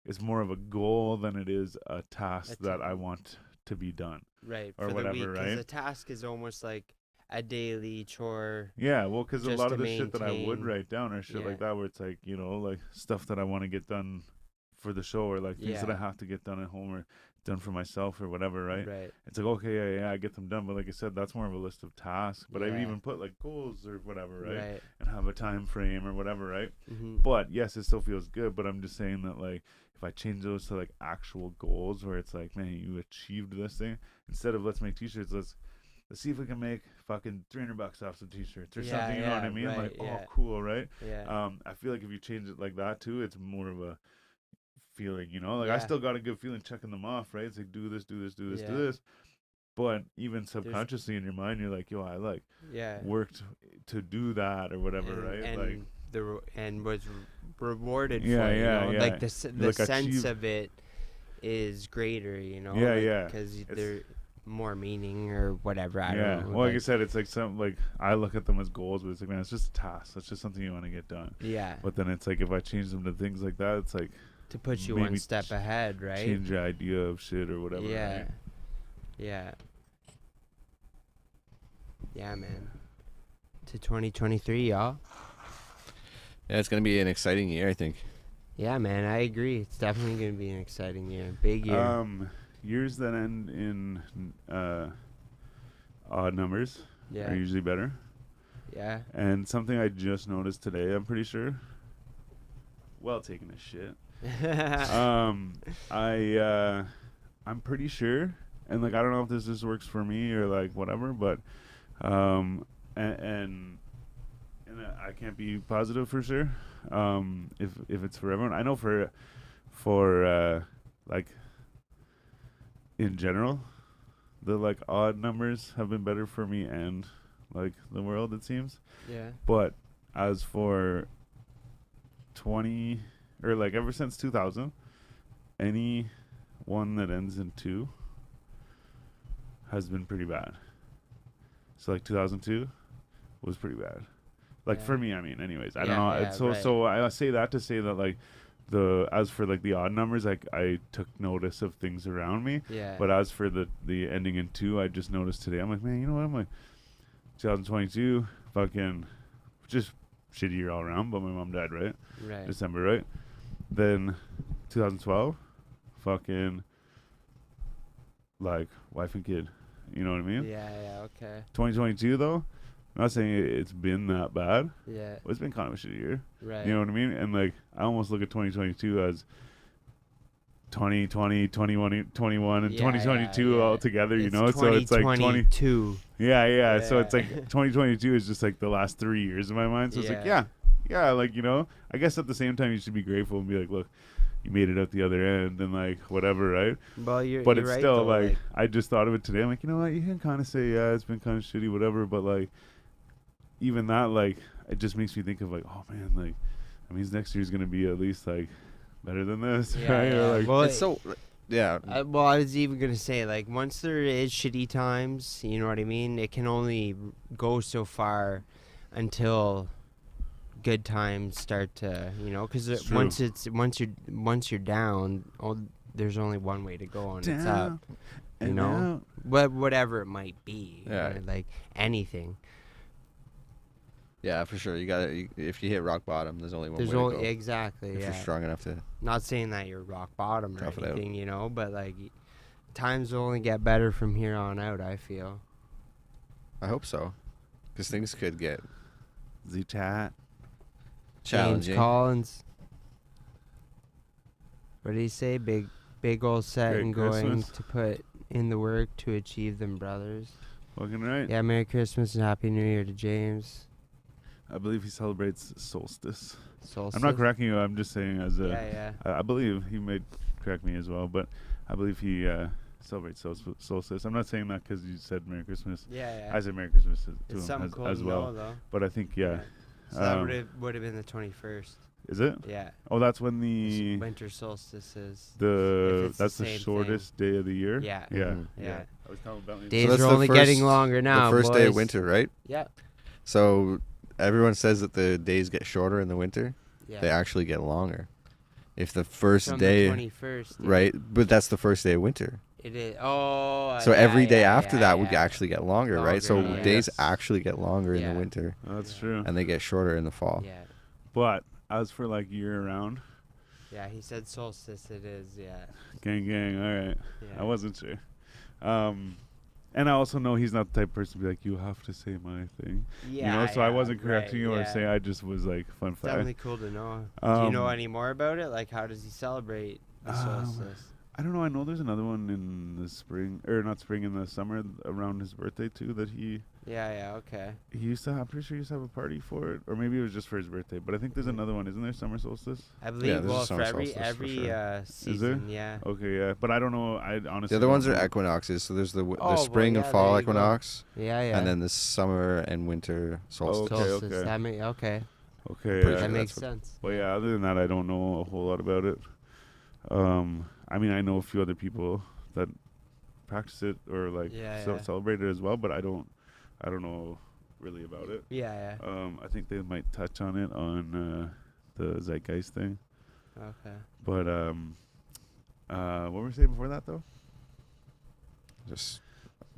it's more of a goal than it is a task that I want to be done. Right. Or for whatever, the week, right? Because a task is almost like a daily chore. Yeah, well, because a Just lot to of the shit that I would maintain- write down or shit Yeah. like that, where it's like, like stuff that I want to get done for the show, or like things that I Yeah. have to get done at home or done for myself or whatever, right? Right. It's like, okay, yeah, I get them done, but like I said, that's more of a list of tasks. But I would Yeah. even put like goals or whatever, right? Right. And have a time frame or whatever, right? Mm-hmm. But yes, it still feels good. But I'm just saying that, like, if I change those to like actual goals, where it's like, man, you achieved this thing, instead of let's make t-shirts, let's see if we can make fucking $300 off some t-shirts or something. You know what I mean? Right, Like, yeah. oh, cool, right? Yeah. I feel like if you change it like that too, it's more of a feeling. Like I Yeah. still got a good feeling checking them off, right? It's like do this, do this, do this, Yeah. do this. But even subconsciously in your mind, you're like, yo, I like Yeah. worked to do that or whatever, right? And like, and was rewarded Yeah, for it, yeah, you know? yeah. Like the Like sense achieve- of it is greater, you know? Yeah, yeah. Because It's- there's more meaning or whatever. I yeah. don't know. Well, like I said, it's like some, like I look at them as goals, but it's like, man, it's just a task. It's just something you want to get done. yeah. But then it's like if I change them to things like that, it's like To put you maybe one step ahead, right? change your idea of shit or whatever. Yeah. Right? Yeah. Yeah, man. To 2023, y'all. Yeah, it's gonna be an exciting year, I think. Yeah, man, I agree. It's definitely going to be an exciting year. Big year. Years that end in odd numbers yeah. are usually better. Yeah. And something I just noticed today, I'm pretty sure. Well, taking a shit. I'm pretty sure, and like I don't know if this just works for me or like whatever, but and I can't be positive for sure. If it's for everyone, I know for like in general, the like odd numbers have been better for me and like the world, it seems. Yeah. But as for 20 or like ever since 2000, any one that ends in 2 has been pretty bad. So like 2002 was pretty bad. Like Yeah. for me, I mean, anyways, I Yeah, don't know. yeah, It's so I say that to say that like as for like the odd numbers, like I took notice of things around me. Yeah. But as for the ending in 2, I just noticed today. I'm like, man, you know what? I'm like 2022, fucking just shitty year all around. But my mom died, right? Right. December, right? Then 2012, fucking like wife and kid. You know what I mean? Yeah, yeah, okay. 2022 though, I'm not saying it's been that bad. Yeah. But it's been kind of a shitty year. Right. You know what I mean? And like I almost look at 2022 as 2020, 21, 21, and Yeah, 2022 yeah. all together. You It's know, so it's like 20. 2022. Yeah. So it's Yeah. like 2022 is just like the last 3 years in my mind. So it's like, yeah, like, I guess at the same time you should be grateful and be like, look, you made it out the other end and like whatever, right? Well, But you're it's right, still though, like I just thought of it today. I'm like, you know what? You can kind of say, yeah, it's been kind of shitty, whatever. But like, even that, like, it just makes me think of like, oh man, like, I mean, next year's gonna be at least like better than this, Yeah, right? yeah. Or like, Well, It's so, yeah. well, I was even gonna say, like, once there is shitty times, you know what I mean. It can only go so far until good times start to, because It's true. once you're down, there's only one way to go, and it's up. and You know, out. but whatever it might be, Yeah. like anything. Yeah, for sure. If you hit rock bottom, there's only one There's way only to go. exactly, If yeah. you're strong enough to. Not saying that you're rock bottom or Tough it out. anything, but like times will only get better from here on out, I feel. I hope so, because things could get Z chat. challenging. James Collins. What did he say? Big old set Merry and going Christmas. to put in the work to achieve them, brothers. Fucking right. Yeah, Merry Christmas and Happy New Year to James. I believe he celebrates solstice. Solstice. I'm not correcting you. I'm just saying as a. Yeah, I believe he may correct me as well, but I believe he celebrates solstice. I'm not saying that because you said Merry Christmas. yeah. I said Merry Christmas to It's him something cool as to well. know, though. But I think yeah. So that would have been the 21st. Is it? Yeah. Oh, that's when the Winter solstice is. if it's the that's the same shortest day of the year. Yeah. Yeah. Mhm. Yeah. I was telling Bentley. Days that's are the only getting first- longer now. The first day of boys. winter, right? Yeah. So everyone says that the days get shorter in the winter. Yeah. They actually get longer. If the first From day, the 21st. right? But that's the first day of winter. It is. Oh. So yeah, every day yeah, after yeah, that would yeah. actually get longer, right? So Longer, yeah. days Yes. actually get longer in Yeah. the winter, That's true. and they get shorter in the fall. Yeah. But as for like year round, Yeah, he said solstice. It is. Yeah. gang. All right. Yeah. I wasn't sure. And I also know he's not the type of person to be like, you have to say my thing. Yeah. So I wasn't correcting you or yeah. saying, I just was like, fun It's fact. definitely cool to know. Do you know any more about it? Like, how does he celebrate the solstice? I don't know. I know there's another one in the spring, or not spring, in the summer around his birthday too. That he Yeah. Okay. used to have. I'm pretty sure he used to have a party for it, or maybe it was just for his birthday. But I think there's another one. Isn't there summer solstice? I believe. there's a Well, for summer every solstice for sure. season. Yeah. Okay, yeah. But I don't know. I honestly. The other ones don't are know. equinoxes. So there's the well, spring and yeah, fall there you go. equinox, Yeah. Yeah. and then the summer and winter solstice. Okay, solstice. okay. That okay. Okay, Pretty yeah. sure That makes that's what- sense. But yeah, other than that, I don't know a whole lot about it. I mean, I know a few other people that practice it or like Yeah. celebrate it as well, but I don't know really about it. Yeah. I think they might touch on it on the zeitgeist thing. Okay. But what were we saying before that though? Just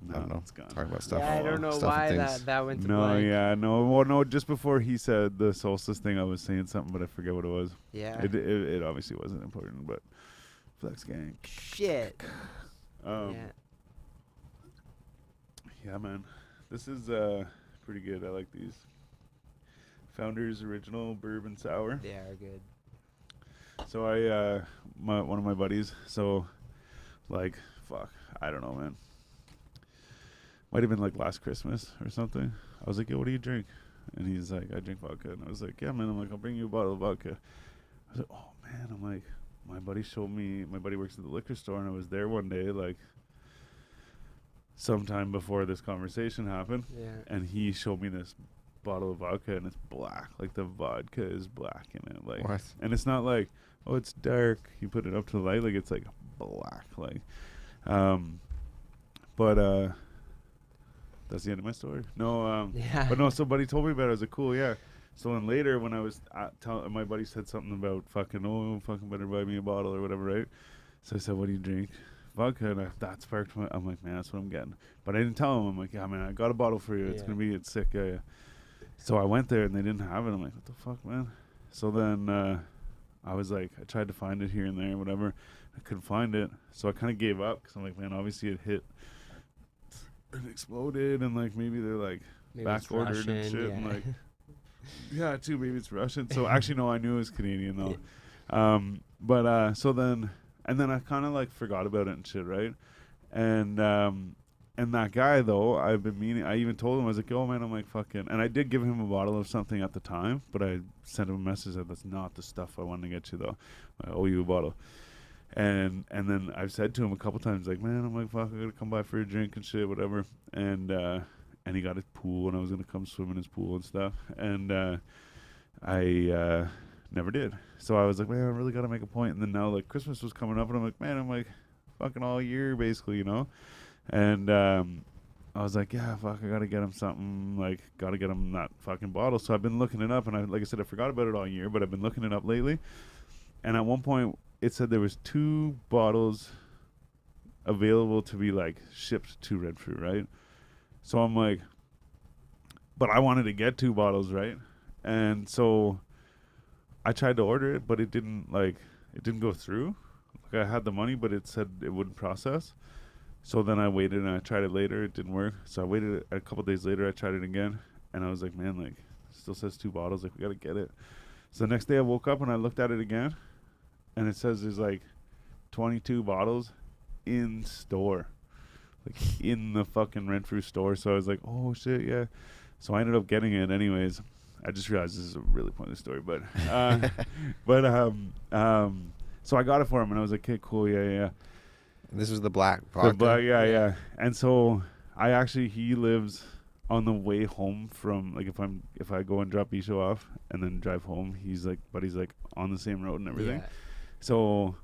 No, I don't know. it's gone. Talk about stuff. Yeah, I don't know stuff and why things. that went to No, blank. yeah, no. Well, no. Just before he said the solstice thing, I was saying something, but I forget what it was. Yeah. It obviously wasn't important, but flex gang. Shit. Yeah, man. This is pretty good. I like these. Founder's Original Bourbon Sour. They are good. So one of my buddies. So, like, fuck, I don't know, man. Might have been like last Christmas or something. I was like, yo, what do you drink? And he's like, I drink vodka. And I was like, yeah, man. I'm like, I'll bring you a bottle of vodka. I was like, oh man. I'm like, my buddy works at the liquor store, and I was there one day, like, sometime before this conversation happened, Yeah. and he showed me this bottle of vodka, and it's black. Like, the vodka is black in it. Like, What? and it's not like, oh, it's dark. You put it up to the light, like, it's like black. Like, but that's the end of my story. No, Yeah. but no. So buddy told me about it. I was like, cool, yeah. So then later when I was my buddy said something about fucking better buy me a bottle or whatever, right? So I said, what do you drink? Vodka. And that sparked I'm like, man, that's what I'm getting. But I didn't tell him. I'm like, yeah, man, I got a bottle for you. It's it's sick. Yeah. So I went there and they didn't have it. I'm like, what the fuck, man? So then I was like, I tried to find it here and there, whatever. I couldn't find it. So I kind of gave up because I'm like, man, obviously it hit and exploded, and like maybe they're like back ordered and shit. Yeah. And like, yeah, too. Maybe it's Russian. So actually, no, I knew it was Canadian though. So then, and then I kind of like forgot about it and shit, right? And that guy though, I've been meaning. I even told him, I was like, "Oh man, I'm like fucking." And I did give him a bottle of something at the time, but I sent him a message that that's not the stuff I wanted to get you though. I owe you a bottle. And then I've said to him a couple times, like, man, I'm like, fuck, I gotta come by for a drink and shit, whatever. And he got his pool, and I was gonna come swim in his pool and stuff. And I never did. So I was like, man, I really gotta make a point. And then now, like, Christmas was coming up, and I'm like, man, I'm like, fucking all year, basically, you know? And I was like, yeah, fuck, I gotta get him something, like, gotta get him that fucking bottle. So I've been looking it up, and like I said, I forgot about it all year, but I've been looking it up lately. And at one point, it said there was 2 bottles available to be like shipped to Renfrew, right? So I'm like, but I wanted to get 2 bottles, right? And so I tried to order it, but it didn't go through. Like, I had the money, but it said it wouldn't process. So then I waited and I tried it later. It didn't work. So I waited a couple days later. I tried it again, and I was like, man, like, it still says 2 bottles. Like, we gotta get it. So the next day I woke up and I looked at it again, and it says there's like 22 bottles in store, like in the fucking Renfrew store. So I was like, oh shit, yeah. So I ended up getting it anyways. I just realized this is a really pointless story, but so I got it for him, and I was like, okay, cool, yeah. This was the black vodka. The black, yeah. And so he lives on the way home from, like, if I go and drop Isho off and then drive home, he's like on the same road and everything. Yeah. So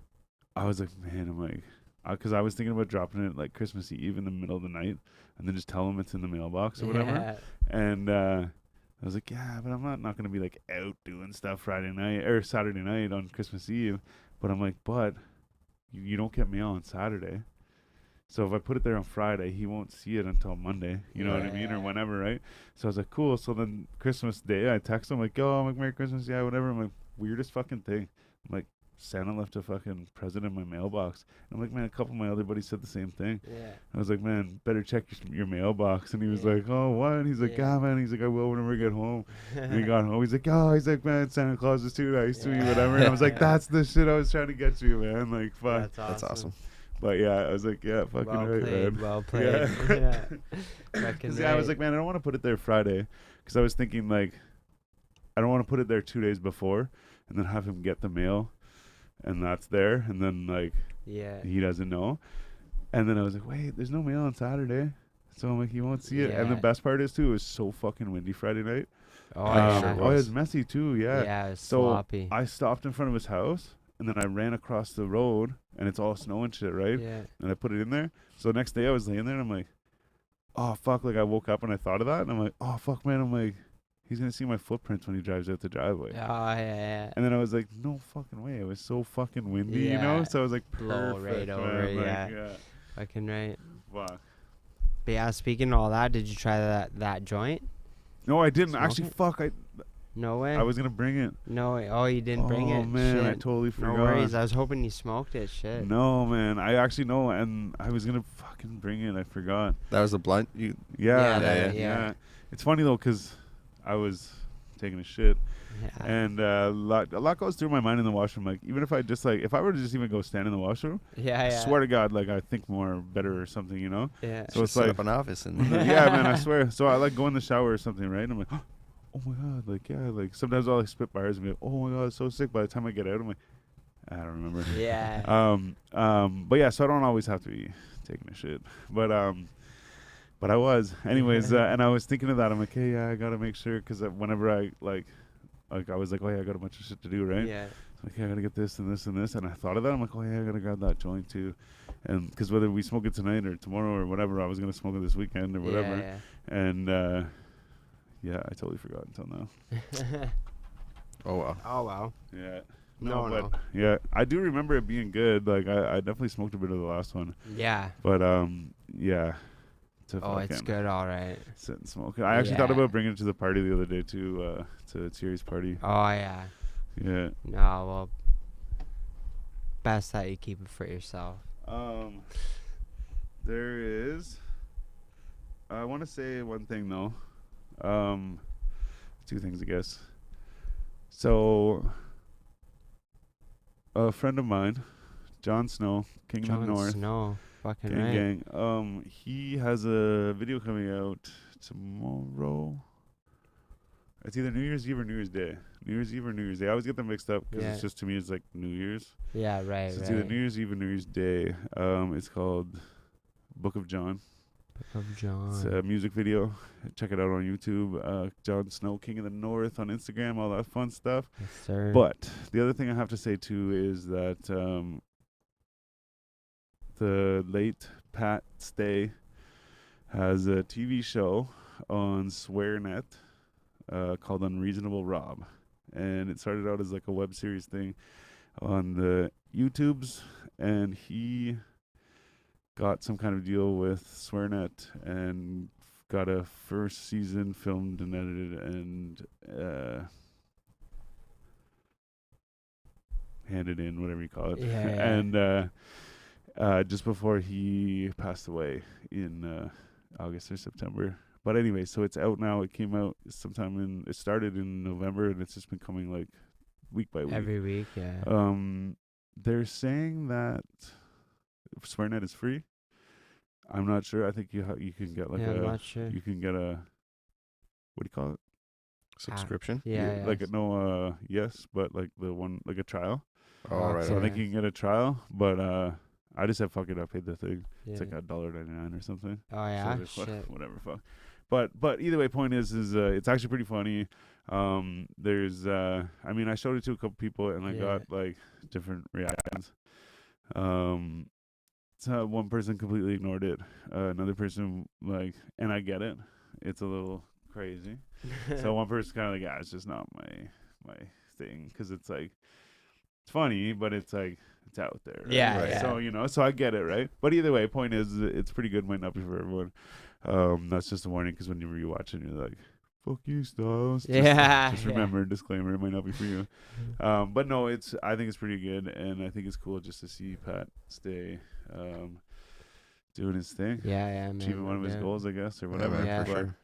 I was like, man, I'm like, because I was thinking about dropping it like Christmas Eve in the middle of the night, and then just tell him it's in the mailbox or whatever. Yeah. And I was like, yeah, but I'm not gonna be like out doing stuff Friday night or Saturday night on Christmas Eve. But I'm like, but you don't get mail on Saturday. So if I put it there on Friday, he won't see it until Monday. You know what I mean, or whenever, right? So I was like, cool. So then Christmas Day, I text him like, yo, I'm like, Merry Christmas, yeah, whatever. I'm like, weirdest fucking thing. I'm like, Santa left a fucking present in my mailbox. And I'm like, man, a couple of my other buddies said the same thing. Yeah. I was like, man, better check your mailbox. And he was like, oh, what? And he's like, yeah, man. He's like, I will whenever I get home. And he got home. He's like, oh, he's like, man, Santa Claus is too nice to me, whatever. And I was like, that's the shit I was trying to get you, man. Like, fuck. That's awesome. But yeah, I was like, yeah, fucking Well right, played, man. well played. Yeah. Fucking I was like, man, I don't want to put it there Friday. Because I was thinking, like, I don't want to put it there 2 days before and then have him get the mail. And that's there, and then like he doesn't know, and then I was like, wait, there's no mail on Saturday, so I'm like, he won't see it. And the best part is too, it was so fucking windy Friday night. It was messy too. Yeah, it was so sloppy. I stopped in front of his house, and then I ran across the road, and it's all snow and shit, right? Yeah. And I put it in there. So the next day I was laying there, and I'm like, oh fuck, like I woke up and I thought of that, and I'm like, oh fuck, man, I'm like, he's gonna see my footprints when he drives out the driveway. Oh yeah. And then I was like, no fucking way. It was so fucking windy, you know? So I was like, blow right over, man. yeah. Fucking right. Fuck. But yeah, speaking of all that, did you try that joint? No, I didn't. Smoke Actually, it? fuck. No way. I was gonna bring it. No way. Oh, you didn't bring it? Oh man, I Shit. totally forgot. No worries. I was hoping you smoked it. Shit. No, man. I actually know, and I was gonna fucking bring it. I forgot. That was the blunt. Yeah. It's funny though, 'cause I was taking a shit, and a lot goes through my mind in the washroom. Like, even if I just like, if I were to just even go stand in the washroom, I swear to God, like I think more better or something, you know? Yeah. So it's like up an office and yeah, man, I swear. So I like go in the shower or something, right? And I'm like, oh my God, like yeah, like sometimes I'll like spit bars and be like, oh my God, it's so sick. By the time I get out, I'm like, I don't remember. Yeah. But yeah, so I don't always have to be taking a shit, but I was, anyways, and I was thinking of that. I'm like, hey, yeah, I gotta make sure, because whenever I like I was like, oh yeah, I got a bunch of shit to do, right? Yeah. So like, yeah, I gotta get this and this and this, and I thought of that. I'm like, oh yeah, I gotta grab that joint too, and because whether we smoke it tonight or tomorrow or whatever, I was gonna smoke it this weekend or whatever, and yeah, I totally forgot until now. Oh wow. Oh wow. Yeah. No. Yeah, I do remember it being good. Like I definitely smoked a bit of the last one. Yeah. But yeah. Oh, it's good, all right. Sit and smoke it. I actually thought about bringing it to the party the other day too, to Thierry's party. Oh yeah. Yeah. No, well, best that you keep it for yourself. There is. I want to say one thing though. Two things, I guess. So, a friend of mine, Jon Snow, King of the North. Snow. Fucking gang. He has a video coming out tomorrow. It's either New Year's Eve or New Year's Day. New Year's Eve or New Year's Day. I always get them mixed up because it's just, to me, it's like New Year's. Yeah, right. So it's either New Year's Eve or New Year's Day. It's called Book of John. Book of John. It's a music video. Check it out on YouTube. Jon Snow, King of the North on Instagram, all that fun stuff. Yes, sir. But the other thing I have to say too is that the late Pat Stay has a TV show on SwearNet called Unreasonable Rob, and it started out as like a web series thing on the YouTubes, and he got some kind of deal with SwearNet and got a first season filmed and edited and handed in, whatever you call it. And just before he passed away in August or September. But anyway, so it's out now. It came out sometime it started in November, and it's just been coming like week by week. Every week, yeah. They're saying that SwearNet is free. I'm not sure. I think you can get like I'm not sure. You can get a, what do you call it? Subscription? Yeah. Like yes, but like the one, like a trial. Oh, right. So I think you can get a trial, but I just said fuck it. I paid the thing. Yeah. It's like $1.99 or something. Oh yeah, so shit. Whatever, fuck. But either way, point is it's actually pretty funny. There's I mean, I showed it to a couple people and I got like different reactions. So one person completely ignored it. Another person like, and I get it. It's a little crazy. So one person kind of like, yeah, it's just not my thing, because it's like, it's funny, but it's like it's out there. Right? Yeah, Right. yeah. So so I get it, right? But either way, point is, it's pretty good. Might not be for everyone. That's just a warning because when you rewatch it, you're like, "Fuck you, Styles." Just Yeah. remember, disclaimer, it might not be for you. But no, I think it's pretty good, and I think it's cool just to see Pat stay doing his thing, Yeah, man. achieving one of his goals, I guess, or Yeah, whatever. man, Yeah. for sure.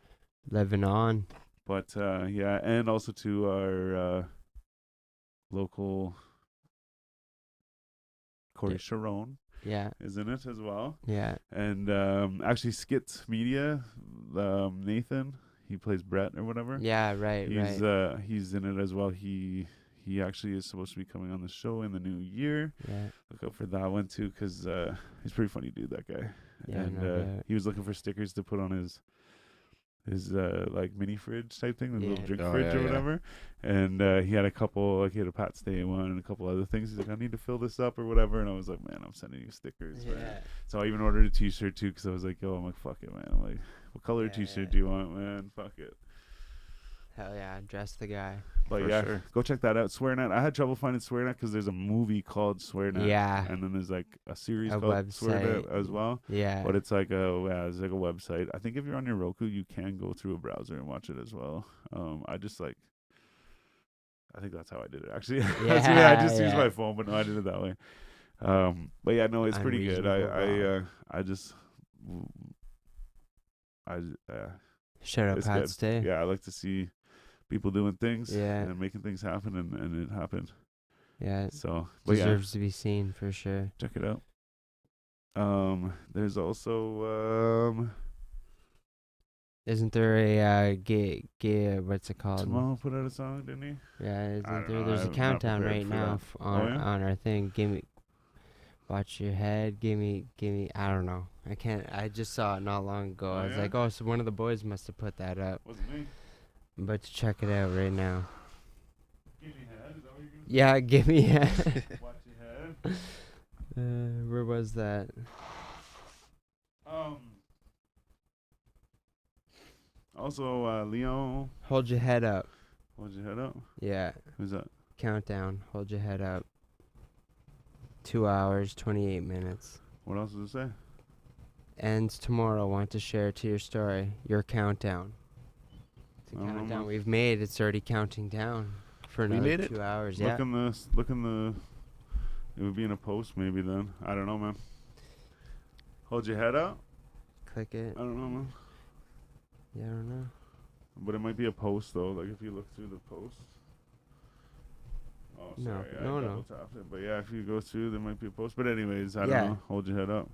Living on. But yeah, and also to our local Corey Yeah. Sharon Yeah. is in it as well. Yeah. And actually, Skits Media, Nathan, he plays Brett or whatever. Yeah, right, right. He's in it as well. He actually is supposed to be coming on the show in the new year. Yeah. Look out for that one too, because he's a pretty funny dude, that guy. Yeah, And no doubt. he was looking for stickers to put on his like mini fridge type thing, the little Yeah. drink Oh, fridge yeah, or yeah. whatever. And he had a couple, like he had a Pat Stay one and a couple other things. He's like, I need to fill this up or whatever. And I was like, man, I'm sending you stickers. Man. Yeah. So I even ordered a T-shirt too, because I was like, yo, I'm like, fuck it, man. I'm like, what color T-shirt do you want, man? Fuck it. Hell yeah, dress the guy. But For yeah, sure. go check that out. SwearNet. I had trouble finding SwearNet because there's a movie called SwearNet. Yeah. And then there's like a series A called website. SwearNet as well. Yeah. But it's like it's like a website. I think if you're on your Roku, you can go through a browser and watch it as well. I think that's how I did it. Actually, I just used my phone, but no, I did it that way. But yeah, no, it's pretty good. Shut up, it's Pat good. Stay. Yeah, I like to see people doing things Yeah. and making things happen, and it happened. Yeah. So, but yeah, Deserves to be seen for sure. check it out. There's also Isn't there a gay what's it called? Tomorrow put out a song, didn't he? Yeah, I isn't don't there? know, There's a I'm not countdown prepared right for now that. on our thing. Watch your head. Give me. I don't know. I can't. I just saw it not long ago. I was like, oh, so one of the boys must have put that up. Wasn't me. I'm about to check it out right now. Give me head. Is that what you're gonna Yeah, give me head. Watch your head. Where was that? Also, Leon, Hold your head up. hold your head up. Yeah. Who's that? Countdown. Hold your head up. 2 hours, 28 minutes. What else does it say? Ends tomorrow. Want to share to your story. Your countdown. The I don't know, countdown man. we've made. It's already counting down for We another made it? 2 hours. Look Yeah. in the. It would be in a post maybe then. I don't know, man. Hold your head up. Click it. I don't know, man. Yeah, I don't know. But it might be a post though. Like if you look through the post. Oh, No, sorry. I no. double tapped it. But yeah, if you go through, there might be a post. But anyways, I don't Yeah. know. Hold your head up.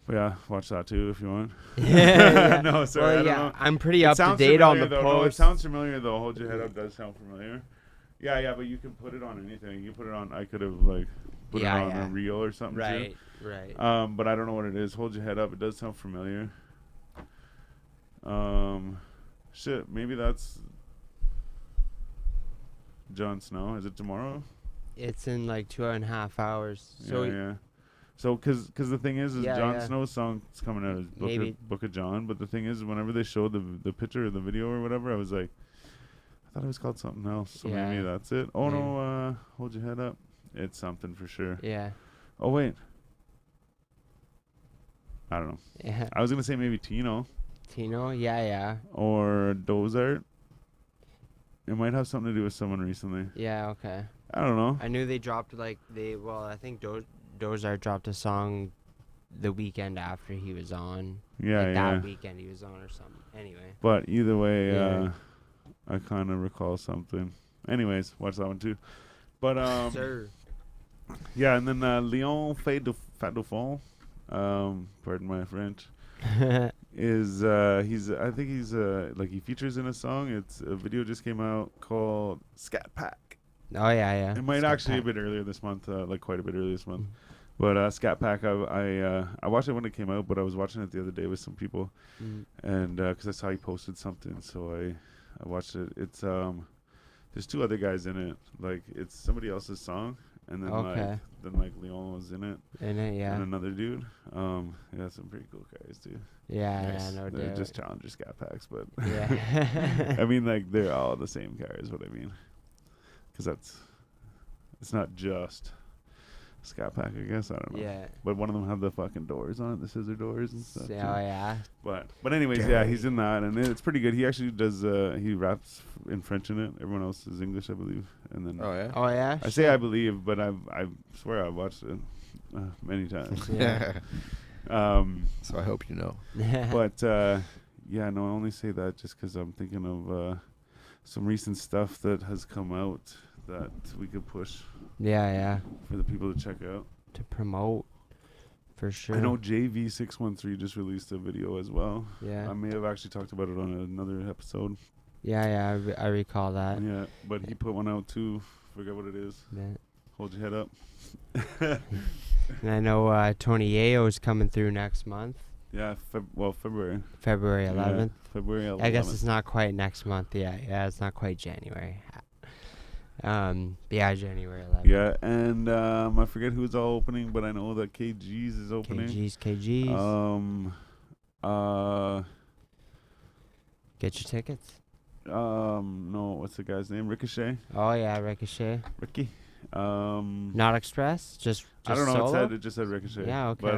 But yeah, watch that too if you want. Yeah. No, sorry. Well, I don't yeah, know. I'm pretty It up to sounds date on the familiar, though. No, it post. sounds familiar though. Hold your head up does sound familiar. Yeah, but you can put it on anything. You put it on. I could have like put Yeah, it on yeah. a reel or something Right. too. But I don't know what it is. Hold your head up. It does sound familiar. Shit. Maybe that's Jon Snow. Is it tomorrow? It's in like 2.5 hours. So yeah. So, cause the thing is Yeah, Jon yeah. Snow's song's coming out as Maybe. Book of John. But the thing is, whenever they showed the picture or the video or whatever, I was like, I thought it was called something else. So maybe Yeah. that's it. Oh Maybe. no, hold your head up. It's something for sure. yeah. Oh wait. I don't know. Yeah. I was gonna say maybe Tino Tino. Yeah. or Dozart. It might have something to do with someone recently. Yeah. Okay. I don't know. I knew they dropped I think Dozart dropped a song the weekend after he was on. Yeah, like yeah. That weekend he was on or something. Anyway. But either way, Yeah. I kind of recall something. Anyways, watch that one too. But Sir. yeah, and then Leon Fat de Fond, pardon my French, is I think he's like he features in a song. It's a video just came out called Scat Pack. Oh yeah. It might Scat actually Pack. a bit earlier this month, like quite a bit earlier this month. But Scat Pack, I watched it when it came out, but I was watching it the other day with some people, Mm. and because I saw he posted something, so I watched it. It's there's two other guys in it. Like it's somebody else's song, and then Okay. like Leon was in it, In it, yeah. and another dude. Yeah, some pretty cool guys too. Yeah, no They're doubt. just Challenger Scat Packs, but Yeah. I mean like they're all the same car is what I mean, because It's not just Scat Pack, I guess. I don't know. Yeah. But one of them have the fucking doors on it, the scissor doors and stuff. Oh too. yeah. But anyways, yeah, he's in that, and it's pretty good. He actually does. He raps in French in it. Everyone else is English, I believe. And then Oh yeah. Oh yeah. I say I believe, but I swear I've watched it many times. Yeah. So I hope you know. But yeah, no, I only say that just because I'm thinking of some recent stuff that has come out that we could push yeah. for the people to check out. To promote, for sure. I know JV613 just released a video as well. Yeah. I may have actually talked about it on another episode. Yeah. I recall that. Yeah, but he put one out too. Forget what it is. Yeah. Hold your head up. And I know Tony Yayo's coming through next month. Yeah, February. February Yeah, 11th. February 11th. I guess it's not quite next month. Yeah, it's not quite January. Yeah, January 11th. Yeah, and I forget who's all opening, but I know that KG's is opening. KG's. Get your tickets. No, what's the guy's name? Ricochet. Oh yeah, Ricochet. Ricky. Not Express. Just I don't know. Solo? It just said Ricochet. Yeah. Okay. But,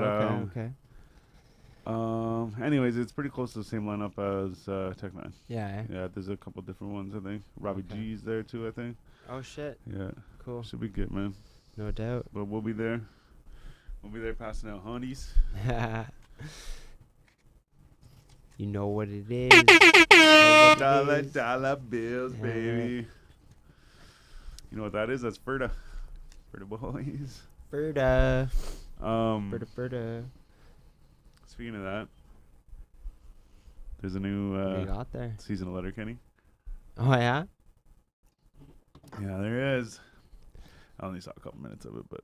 okay. anyways, it's pretty close to the same lineup as Tech Nine. Yeah. Yeah, there's a couple different ones, I think. Robbie Okay. G's there too, I think. Oh shit. Yeah, Cool. should be good, man. No doubt. But we'll be there. We'll be there passing out honeys. You know what it is. Dollar bills, Yeah. baby. You know what that is? That's Ferda. Ferda boys. Berta. Um, Berta. Speaking of that, there's a What do you new got there? season of Letterkenny. Oh yeah. Yeah, there is. I only saw a couple minutes of it, but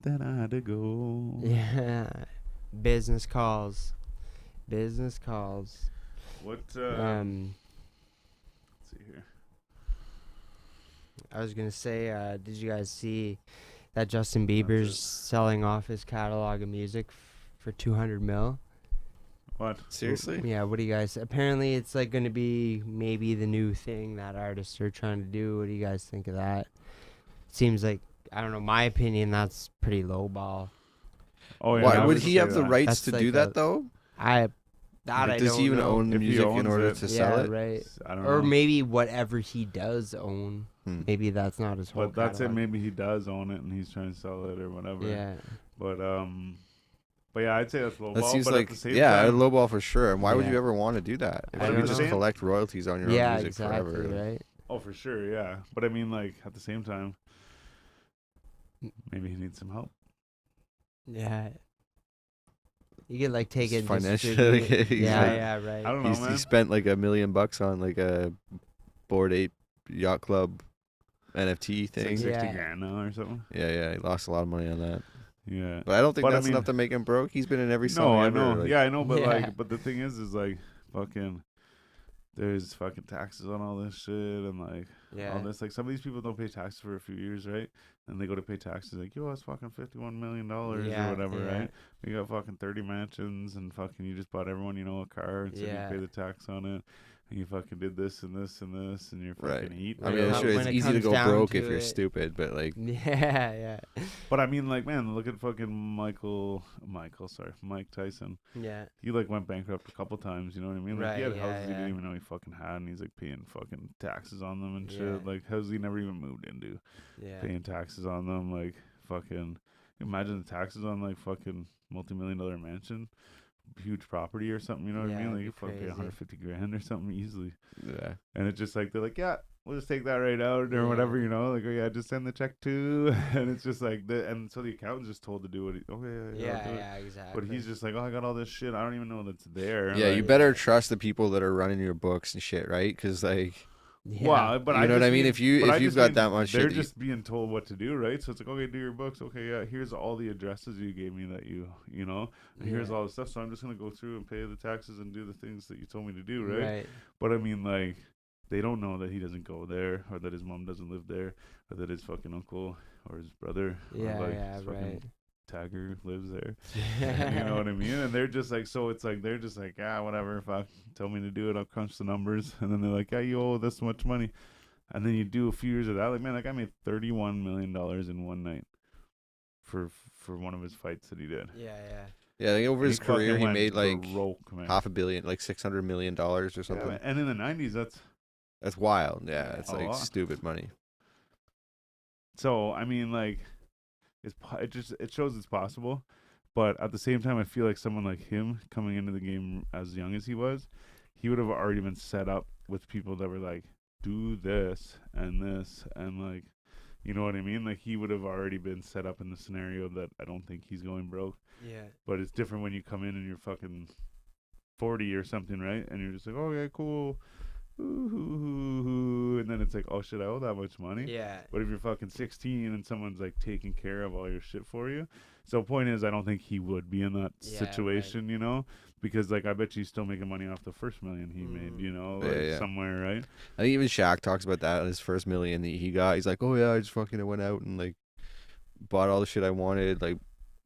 then I had to go. Yeah. Business calls. What? Let's see here. I was gonna say, did you guys see that Justin Bieber's selling off his catalog of music for 200 mil? What? Seriously? Yeah. What do you guys? Apparently, it's like gonna be maybe the new thing that artists are trying to do. What do you guys think of that? Seems like, I don't know. My opinion, that's pretty low ball. Oh yeah. Why I would was he gonna have say the that. rights That's to like do that a- though? I Does don't he even know. own the If he music in owns order it. to Yeah, sell it? right. I don't Or know. maybe whatever he does own. Hmm. Maybe that's not his whole But that's it. catalog. Maybe he does own it and he's trying to sell it or whatever. Yeah. But yeah, I'd say that's low That ball. seems But like at the same a time, low ball for sure. And why would Yeah. you ever want to do that? If I you don't could just know. collect royalties on your Yeah, own music exactly, forever. right? oh for sure, yeah. But I mean, like at the same time, maybe he needs some help. Yeah. You could like take it Just and financially, distribute it. he's Yeah, like- yeah, right. I don't know, man. He spent like $1 million on like a Bored Ape Yacht Club NFT It's like thing. 60 Yeah. grand now or something. Yeah, he lost a lot of money on that. Yeah. But I don't think But I that's mean- enough to make him broke. He's been in every No, song I ever. know. like- Yeah, I know. But Yeah. like, but the thing is like, fucking, there's fucking taxes on all this shit and like all Yeah. this. Like some of these people don't pay taxes for a few years, right? And they go to pay taxes like, yo, it's fucking $51 million Yeah, or whatever, yeah. right? We got fucking 30 mansions and fucking you just bought everyone, you know, a car and said Yeah. you pay the tax on it. And you fucking did this and this and this and you're Right. fucking eating. I mean, When I'm it sure it's when it easy to comes go down broke to if you're it- stupid, but like, Yeah, But I mean, like, man, look at fucking Mike Tyson. yeah. He like went bankrupt a couple times, you know what I mean? Like he Right, had yeah, houses he yeah. didn't even know he fucking had, and he's like paying fucking taxes on them and shit. Yeah. Like houses he never even moved into, Yeah. paying taxes on them. Like fucking, imagine the taxes on like fucking multi-million-dollar mansion, huge property or something. You know what Yeah, I mean? Like it'd you be fucking pay crazy. 150 grand or something easily, yeah. and it's just like they're like, yeah, we'll just take that right out or Yeah. whatever, you know? Like, oh yeah, just send the check to, and it's just like and so the accountant's just told to do what he, okay, yeah, I'll do it. Yeah, exactly. But he's just like, oh, I got all this shit. I don't even know that's there. Yeah, like, you better trust the people that are running your books and shit, right? Because like, yeah. Well, but you know what I just mean? If you but I if you've just got mean that much they're shit, just being told what to do, right? So it's like, okay, do your books. Okay, yeah, here's all the addresses you gave me that you know, and here's Yeah. all the stuff. So I'm just gonna go through and pay the taxes and do the things that you told me to do, right? Right. But I mean, like, they don't know that he doesn't go there, or that his mom doesn't live there, or that his fucking uncle or his brother, Yeah, or like yeah, his fucking right. tagger lives there. You know what I mean? And they're just like, so it's like they're just like, whatever. Fuck, tell me to do it. I'll crunch the numbers, and then they're like, yeah, you owe this much money. And then you do a few years of that. Like, man, that guy made $31 million in one night for one of his fights that he did. Yeah. Yeah, I think over his career fucking he went made like broke, man. $500 million, like $600 million or something. Yeah, man. And in the 90s, That's wild. Yeah, it's a like lot. stupid money. So I mean, like, it shows it's possible. But at the same time, I feel like someone like him coming into the game as young as he was, he would have already been set up with people that were like, do this, and like, you know what I mean? Like, he would have already been set up in the scenario that I don't think he's going broke. Yeah. But it's different when you come in and you're fucking 40 or something, right? And you're just like, oh yeah, cool. Ooh, and then it's like, oh shit, I owe that much money. Yeah. But if you're fucking 16 and someone's like taking care of all your shit for you, so point is, I don't think he would be in that situation, you know, because like I bet you he's still making money off the first million he made, you know, like somewhere, right? I think even Shaq talks about that. His first million that he got, he's like, oh yeah, I just fucking went out and like bought all the shit I wanted, like,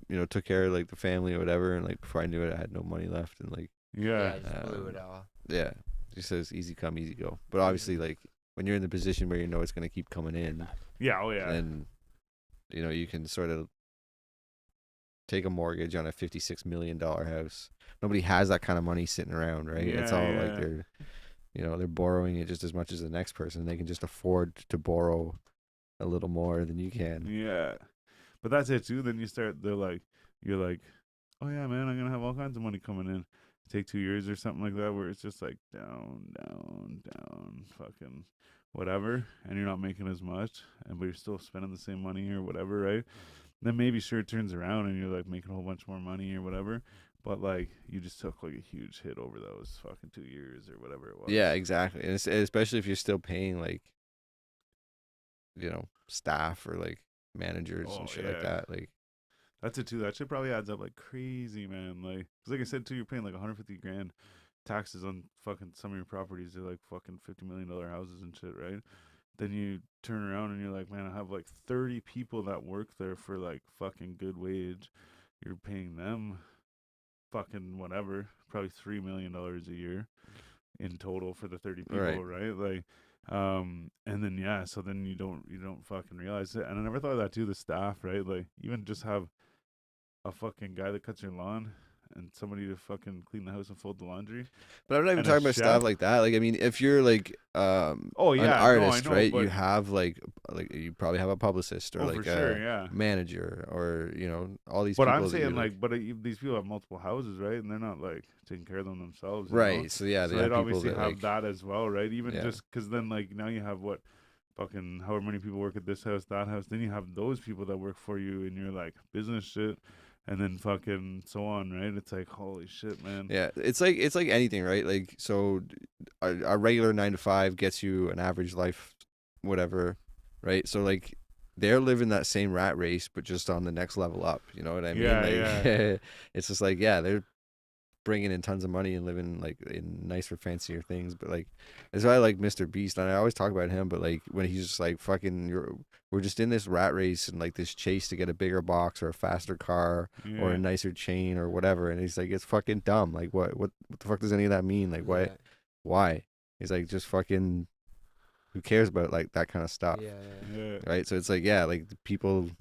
you know, took care of like the family or whatever, and like before I knew it, I had no money left, and like I just blew it all. Yeah, he says easy come, easy go. But obviously, like when you're in the position where you know it's gonna keep coming in, then you know you can sort of take a mortgage on a $56 million house. Nobody has that kind of money sitting around, right? It's all like they're borrowing it just as much as the next person. They can just afford to borrow a little more than you can. Yeah, but that's it too. Then you're like, oh yeah, man, I'm gonna have all kinds of money coming in. Take 2 years or something like that, where it's just like down, fucking whatever, and you're not making as much, but you're still spending the same money or whatever, right? Then maybe sure it turns around and you're like making a whole bunch more money or whatever, but like you just took like a huge hit over those fucking 2 years or whatever it was. Yeah, exactly. And especially if you're still paying like, you know, staff or like managers and shit like that. Like that's it too. That shit probably adds up like crazy, man. Like, cause like I said too, you're paying like 150 grand taxes on fucking some of your properties. They're like fucking $50 million houses and shit, right? Then you turn around and you're like, man, I have like 30 people that work there for like fucking good wage. You're paying them fucking whatever, probably $3 million a year in total for the 30 people, right? Like, and then so then you don't fucking realize it. And I never thought of that too, the staff, right? Like, even just have a fucking guy that cuts your lawn and somebody to fucking clean the house and fold the laundry. But I'm not even talking about stuff like that. Like, I mean, if you're like an artist, right? You have like you probably have a publicist or like a manager or, you know, all these people. But I'm saying like, these people have multiple houses, right? And they're not like taking care of them themselves. Right. You know? So yeah, they'd obviously have that as well, right? Even just because then like now you have fucking however many people work at this house, that house. Then you have those people that work for you in your like business shit. And then fucking so on, right? It's like, holy shit, man. Yeah, it's like anything, right? Like, so a regular 9 to 5 gets you an average life, whatever, right? So like they're living that same rat race, but just on the next level up. You know what I mean? Like, it's just like, they're bringing in tons of money and living like in nicer, fancier things. But like, that's why I like Mr. Beast, and I always talk about him. But like when he's just like, fucking, we're just in this rat race and like this chase to get a bigger box or a faster car or a nicer chain or whatever. And he's like, it's fucking dumb. Like what the fuck does any of that mean? Like why? He's like, just fucking, who cares about like that kind of stuff? Right. So it's like, like the people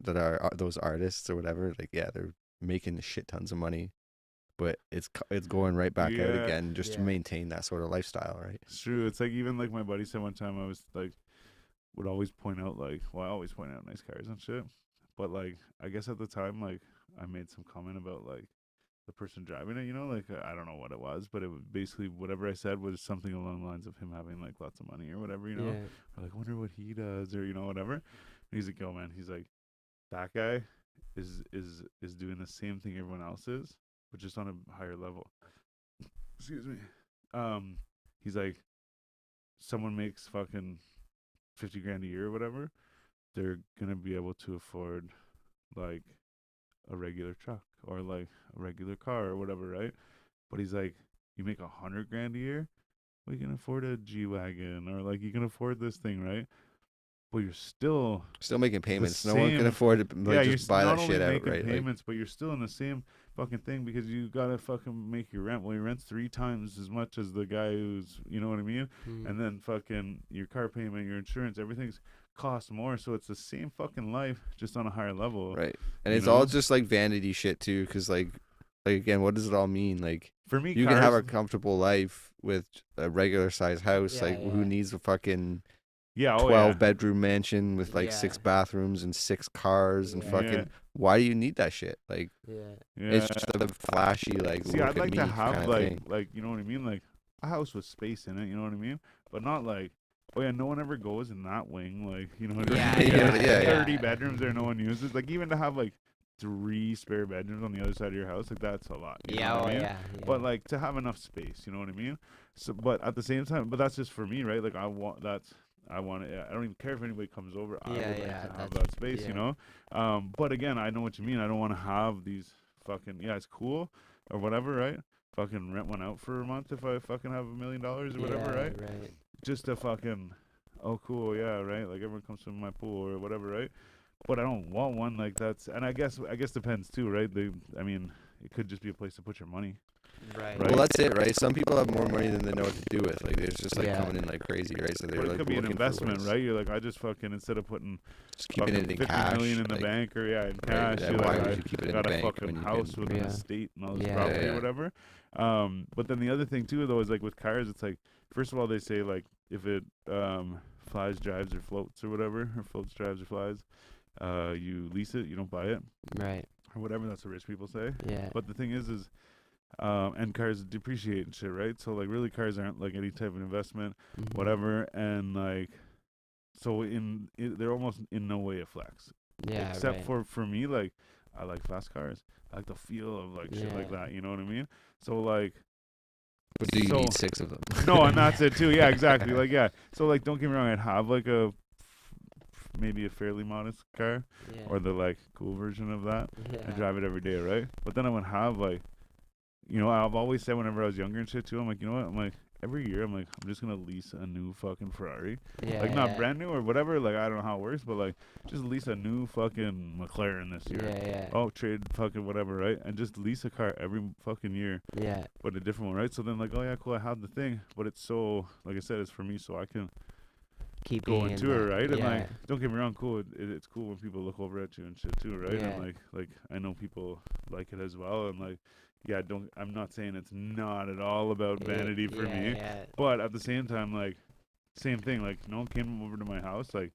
that are those artists or whatever, like, they're making shit tons of money, but it's going right back out again just to maintain that sort of lifestyle, right? It's true. It's like, even like my buddy said one time, I was like, would always point out like, well, I always point out nice cars and shit, but like I guess at the time, like I made some comment about like the person driving it, you know, like I don't know what it was, but it was basically whatever I said was something along the lines of him having like lots of money or whatever, you know, or like wonder what he does or, you know, whatever. And he's like, yo man, he's like, that guy is doing the same thing everyone else is, but just on a higher level. Excuse me. He's like, someone makes fucking 50 grand a year or whatever, they're gonna be able to afford like a regular truck or like a regular car or whatever, right? But he's like, you make 100 grand a year, well, you can afford a G-Wagon or like you can afford this thing, right? But you're still making payments. No one can afford to just buy that shit out, right? Payments, but you're still in the same fucking thing because you gotta fucking make your rent. Well, your rent's 3 times as much as the guy who's, you know what I mean? And then fucking your car payment, your insurance, everything's cost more. So it's the same fucking life, just on a higher level. Right. And you it's know? all just like vanity shit too, because like again, what does it all mean? Like For me, you cars, can have a comfortable life with a regular size house. Yeah, like who yeah. needs a fucking yeah, 12 bedroom mansion with like Yeah. 6 bathrooms and 6 cars and Yeah. fucking Yeah. why do you need that shit? Like Yeah. Yeah. it's just a flashy like See, look I'd at like me to have kind of like thing. like you know what I mean, like a house with space in it. You know what I mean, but not like. Oh yeah, no one ever goes in that wing. Like you know what Yeah, I mean? yeah, yeah. 30 bedrooms there, no one uses. Like even to have like 3 spare bedrooms on the other side of your house, like that's a lot. You know what I mean? Yeah. But like to have enough space, you know what I mean? So, but at the same time, but that's just for me, right? Like I want it. I don't even care if anybody comes over. I would like to have that space, you know. But again, I know what you mean. I don't want to have these fucking it's cool or whatever, right? Fucking rent one out for a month if I fucking have $1 million or whatever, right? Just to fucking cool, yeah, right? Like everyone comes to my pool or whatever, right? But I don't want one like that's, and I guess depends too, right? I mean, it could just be a place to put your money. Right. Well, that's it, right? Some people have more money than they know what to do with. Like, it's just like Yeah. coming in like crazy, right? So they're But it like could be an looking for investment, ways. right? You're like, I just fucking instead of putting Just keeping it in 50 cash. million in the like, bank or in right, cash, then you're why like, would I you keep it in got the a bank fucking when you house can? with an Yeah. estate and all this Yeah. property Yeah. or whatever. But then the other thing too, though, is like with cars, it's like first of all they say like if it flies, drives, or floats or whatever, or floats, drives, or flies, you lease it, you don't buy it Right. or whatever. That's what rich people say. Yeah. But the thing is and cars depreciate and shit, right? So like really cars aren't like any type of investment, whatever, and like so they're almost in no way a flex. Yeah. Except for me, like I like fast cars. I like the feel of like shit like Yeah. that, you know what I mean? So like But do you so- need 6 of them? no, and that's it too. Yeah, exactly. Like yeah. So like don't get me wrong, I'd have like maybe a fairly modest car Yeah. or the like cool version of that. Yeah. I drive it every day, right? But then I would have like, you know, I've always said whenever I was younger and shit too, I'm like, you know what? I'm like, every year I'm like, I'm just gonna lease a new fucking Ferrari. Yeah. Like not brand new or whatever. Like I don't know how it works, but like just lease a new fucking McLaren this year. Yeah. Oh, trade fucking whatever, right? And just lease a car every fucking year, Yeah. but a different one, right? So then like, oh yeah, cool, I have the thing, but it's so like I said, it's for me, so I can Keep go being into it, that- right? And yeah. like, don't get me wrong, cool. It's cool when people look over at you and shit too, right? Yeah. And like I know people like it as well, and like, yeah, I'm not saying it's not at all about vanity for me, Yeah. but at the same time, like, same thing. Like, no one came over to my house, like,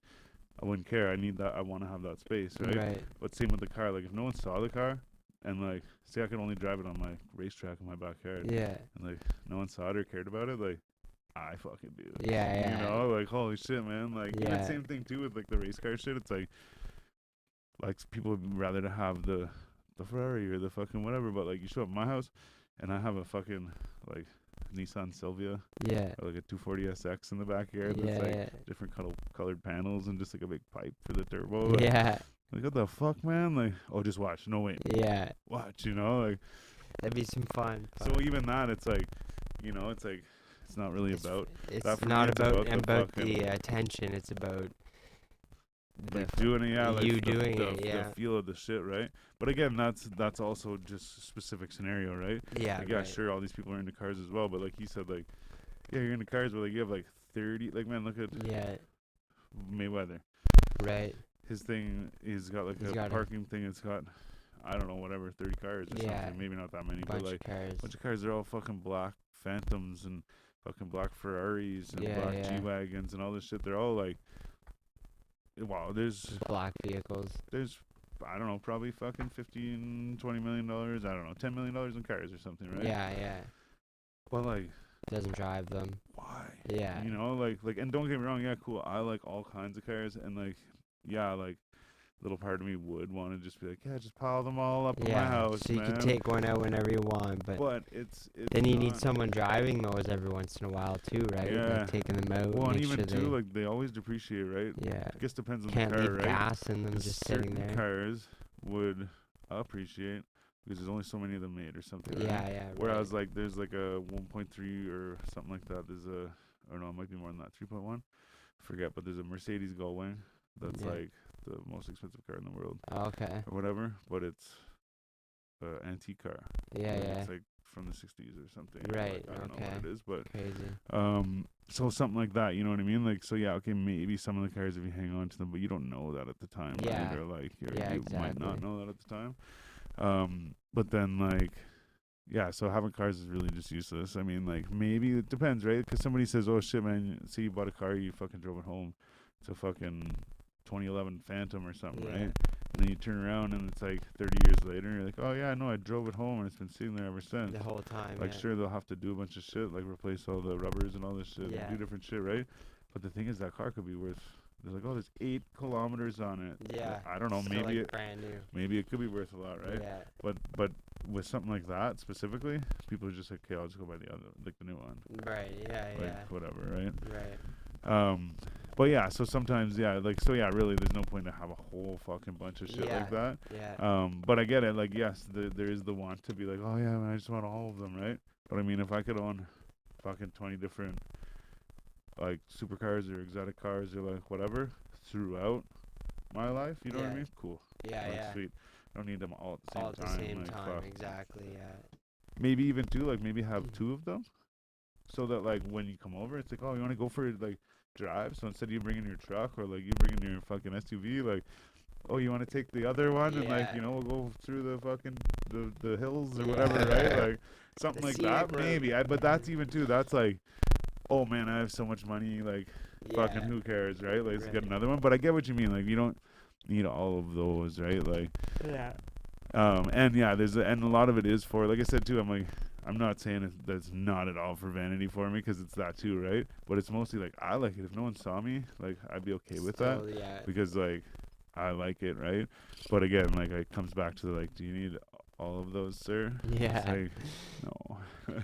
I wouldn't care. I need that. I want to have that space, right? Right. But same with the car. Like, if no one saw the car, and like, say I could only drive it on my racetrack in my backyard, Yeah. and like, no one saw it or cared about it, like, I fucking do. Yeah. You know, like holy shit, man. Like even Yeah. same thing too with like the race car shit. It's like people would rather to have the Ferrari or the fucking whatever, but like you show up at my house and I have a fucking like Nissan Silvia Yeah. or like a 240 SX in the backyard Yeah. that's like Yeah. different colored panels and just like a big pipe for the turbo. Like, Yeah. like what the fuck, man? Like, oh, just watch. No wait, Yeah. watch. You know, like That'd be some fun. so even that, it's like, you know, it's like it's not really about. It's that for me, not it's about about the the fucking- attention. It's about Like doing it, yeah, like you the, doing the, it, yeah. the feel of the shit, right? But again, that's also just a specific scenario, right? yeah. Like, yeah, right. sure, all these people are into cars as well, but like he said, like, yeah, you're into cars, but like you have like 30, like man, look at Yeah. Mayweather. Right. His thing, he's got like He's a got a- parking thing. It's got, I don't know, whatever, 30 cars or Yeah. something. Maybe not that many, Bunch but like of cars. bunch of cars. They're all fucking black Phantoms and fucking black Ferraris and Yeah, black yeah. G-Wagons and all this shit. They're all like, wow, there's Just black vehicles. I don't know, probably fucking $15-20 million. I don't know, $10 million in cars or something, right? Yeah. Yeah. But like, Doesn't drive them. why? Yeah. You know, like, and don't get me wrong, yeah, cool. I like all kinds of cars, and like, yeah, like, little part of me would want to just be like, yeah, just pile them all up in my house, so you man. can take one out whenever you want, but it's then you need not- someone driving those every once in a while too, right? Yeah. Like taking them out. Well, and make even sure too, they, like they always depreciate, right? yeah. I guess depends on Can't the car, leave right? gas in them 'Cause just sitting certain there. cars would appreciate because there's only so many of them made or something. Right? Yeah. Yeah. Whereas like there's like a 1.3 or something like that. There's a, or no, it might be more than that. 3.1. Forget, but there's a Mercedes Gullwing that's Yeah. like the most expensive car in the world Okay. or whatever. But it's antique car. Yeah, Like, yeah. It's like from the 60s or something. Right, Like, I don't know okay. what it is, but Crazy. so something like that, you know what I mean? Like, so yeah, okay, maybe some of the cars if you hang on to them, but you don't know that at the time, Yeah. right? Or like you Yeah, might not exactly. know that at the time. But then like, yeah, so having cars is really just useless. I mean, like maybe it depends, right? Because somebody says, "Oh shit, man, see you bought a car, you fucking drove it home. It's a fucking 2011 Phantom or something, Yeah. right?" And then you turn around and it's like 30 years later, and you're like, "Oh yeah, no, I drove it home and it's been sitting there ever since." The whole time. Like, yeah. sure, they'll have to do a bunch of shit, like replace all the rubbers and all this shit, Yeah. and do different shit, right? But the thing is, that car could be worth. They're like, "Oh, there's 8 kilometers on it." Yeah. I don't know. Still, Maybe like, brand new. maybe it could be worth a lot, right? Yeah. But with something like that specifically, people are just like, "Okay, I'll just go buy the other, like the new one, Right. Yeah. like Yeah. whatever, right?" Right. But yeah, so sometimes, yeah, like, so yeah, really, there's no point to have a whole fucking bunch of shit Yeah. like that. Yeah. But I get it. Like, yes, there is the want to be like, "Oh yeah, man, I just want all of them," right? But I mean, if I could own fucking 20 different like supercars or exotic cars or like whatever throughout my life, you know what I Yeah. mean? Cool. Yeah. Like, Yeah. sweet. I don't need them all at the same All at the time. same like, time. fuck. Exactly. Yeah. Maybe even two, like maybe have 2 of them, so that like when you come over, it's like, "Oh, you want to go for like drive?" So instead of you bringing your truck or like you bringing your fucking SUV, like, "Oh, you want to take the other one and like, Yeah. you know, we'll go through the fucking the hills or Yeah. whatever, right?" Like something The like scenic that, route. maybe. But that's even too. That's like, "Oh man, I have so much money, like fucking Yeah. who cares, right? Let's get Right. another one." But I get what you mean. Like you don't need all of those, right? Like, Yeah. and yeah, and a lot of it is for, like I said too. I'm not saying that's not at all for vanity for me, because it's that too, right? But it's mostly like I like it. If no one saw me, like I'd be okay with that, Still, yeah. because like I like it, right? But again, like it comes back to like, do you need all of those, sir? Yeah. It's like, no.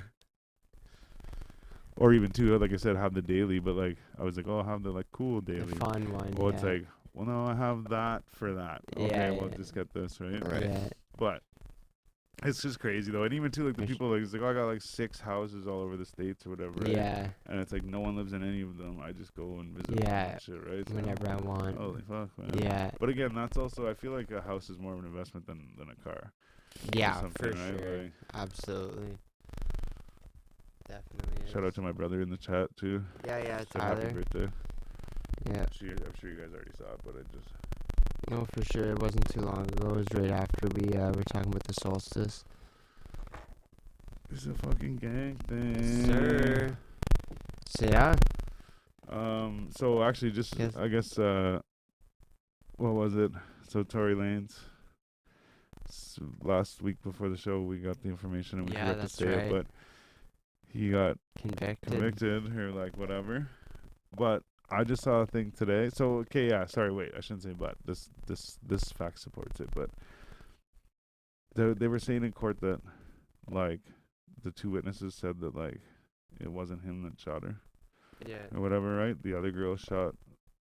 Or even too, like I said, have the daily, but like I was like, "Oh, I'll have the like cool The daily." fun one. Well, yeah. it's like, well, no, I have that for that. Okay, Yeah, well, yeah. just get this, right? Right. Yeah. But it's just crazy though, and even too, like the For people, like it's like, "Oh, I got like 6 houses all over the states or whatever." Right? Yeah. And it's like no one lives in any of them. I just go and visit them Yeah. and shit, right? So, Whenever I want. holy fuck, man. Yeah. But again, that's also, I feel like a house is more of an investment than a car. Yeah. For something, right? sure. Like, Absolutely. Definitely. Is. shout out to my brother in the chat too. Yeah. Yeah. Said happy Tyler. birthday. Yeah. I'm sure you guys already saw it, but I just. No, for sure. It wasn't too long ago. It was right after we were talking about the solstice. It's a fucking gang thing. Sir. So yeah. So actually, just Yes. I guess what was it? So Tory Lanez. Last week before the show, we got the information and we Yeah, forgot to that's say it, right. but he got Convicted. or like whatever. But I just saw a thing today. So okay, yeah. Sorry, wait. I shouldn't say but. This fact supports it. But they were saying in court that like the 2 witnesses said that like it wasn't him that shot her Yeah. or whatever, right? The other girl shot.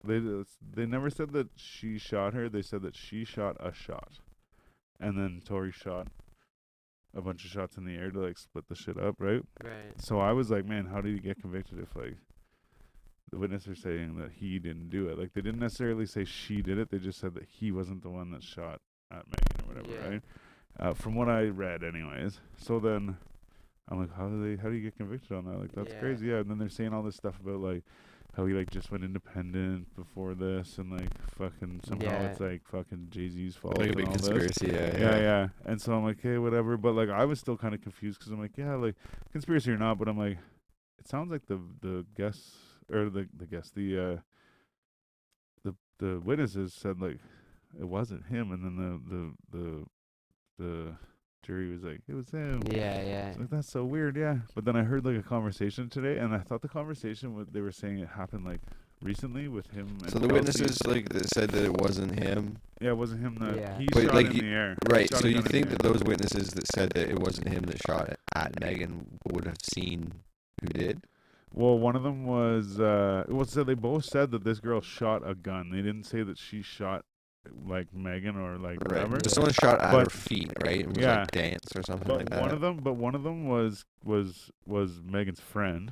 They never said that she shot her. They said that she shot a shot, and then Tory shot a bunch of shots in the air to like split the shit up, right? Right. So I was like, man, how did he get convicted if like the witnesses are saying that he didn't do it? Like they didn't necessarily say she did it. They just said that he wasn't the one that shot at Megan or whatever, Yeah. right? From what I read, anyways. So then I'm like, how do you get convicted on that? Like that's Yeah. crazy. Yeah. And then they're saying all this stuff about like how he like just went independent before this, and like fucking somehow Yeah. it's like fucking Jay-Z's fault. Like a and big all this. conspiracy. Yeah. And so I'm like, hey, whatever. But like, I was still kind of confused because I'm like, yeah, like conspiracy or not. But I'm like, it sounds like the guests or the guests, the witnesses said like it wasn't him, and then the jury was like, it was him. Yeah. Yeah. It's like, that's so weird, yeah. But then I heard like a conversation today, and I thought the conversation they were saying it happened like recently with him. And So the Kelsey. witnesses like they said that it wasn't him, Yeah, it wasn't him that Yeah. he But, shot like, in the air. right? Shot So a you gun in think the that air. those witnesses that said that it wasn't him that shot at Megan would have seen who did? Well, one of them was so they both said that this girl shot a gun. They didn't say that she shot like Megan or like Right. whatever. But someone shot at But- her feet, right? It was yeah. like dance or something But like that. one of them was Megan's friend.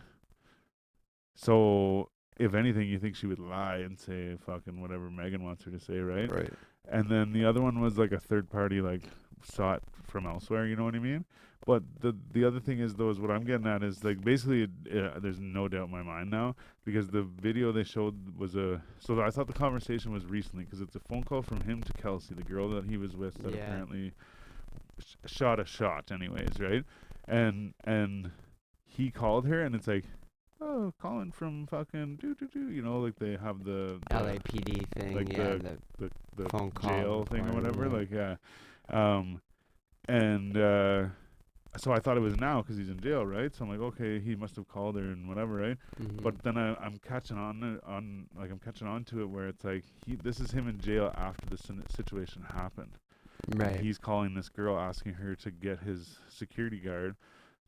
So if anything, you think she would lie and say fucking whatever Megan wants her to say, right? Right. And then the other one was like a third party like saw it from elsewhere. You know what I mean? But the other thing is though is what I'm getting at is like basically there's no doubt in my mind now because the video they showed was so I thought the conversation was recently because it's a phone call from him to Kelsey, the girl that he was with that apparently shot a shot anyways, right? And he called her and it's like, oh, calling from fucking you know, like they have the LAPD thing, like the phone call jail thing or whatever, recording, like and so I thought it was now because he's in jail, right? So I'm like, okay, he must have called her and whatever, right? Mhm. But then I'm catching on I'm catching on to it where it's like this is him in jail after the situation happened. right. He's calling this girl asking her to get his security guard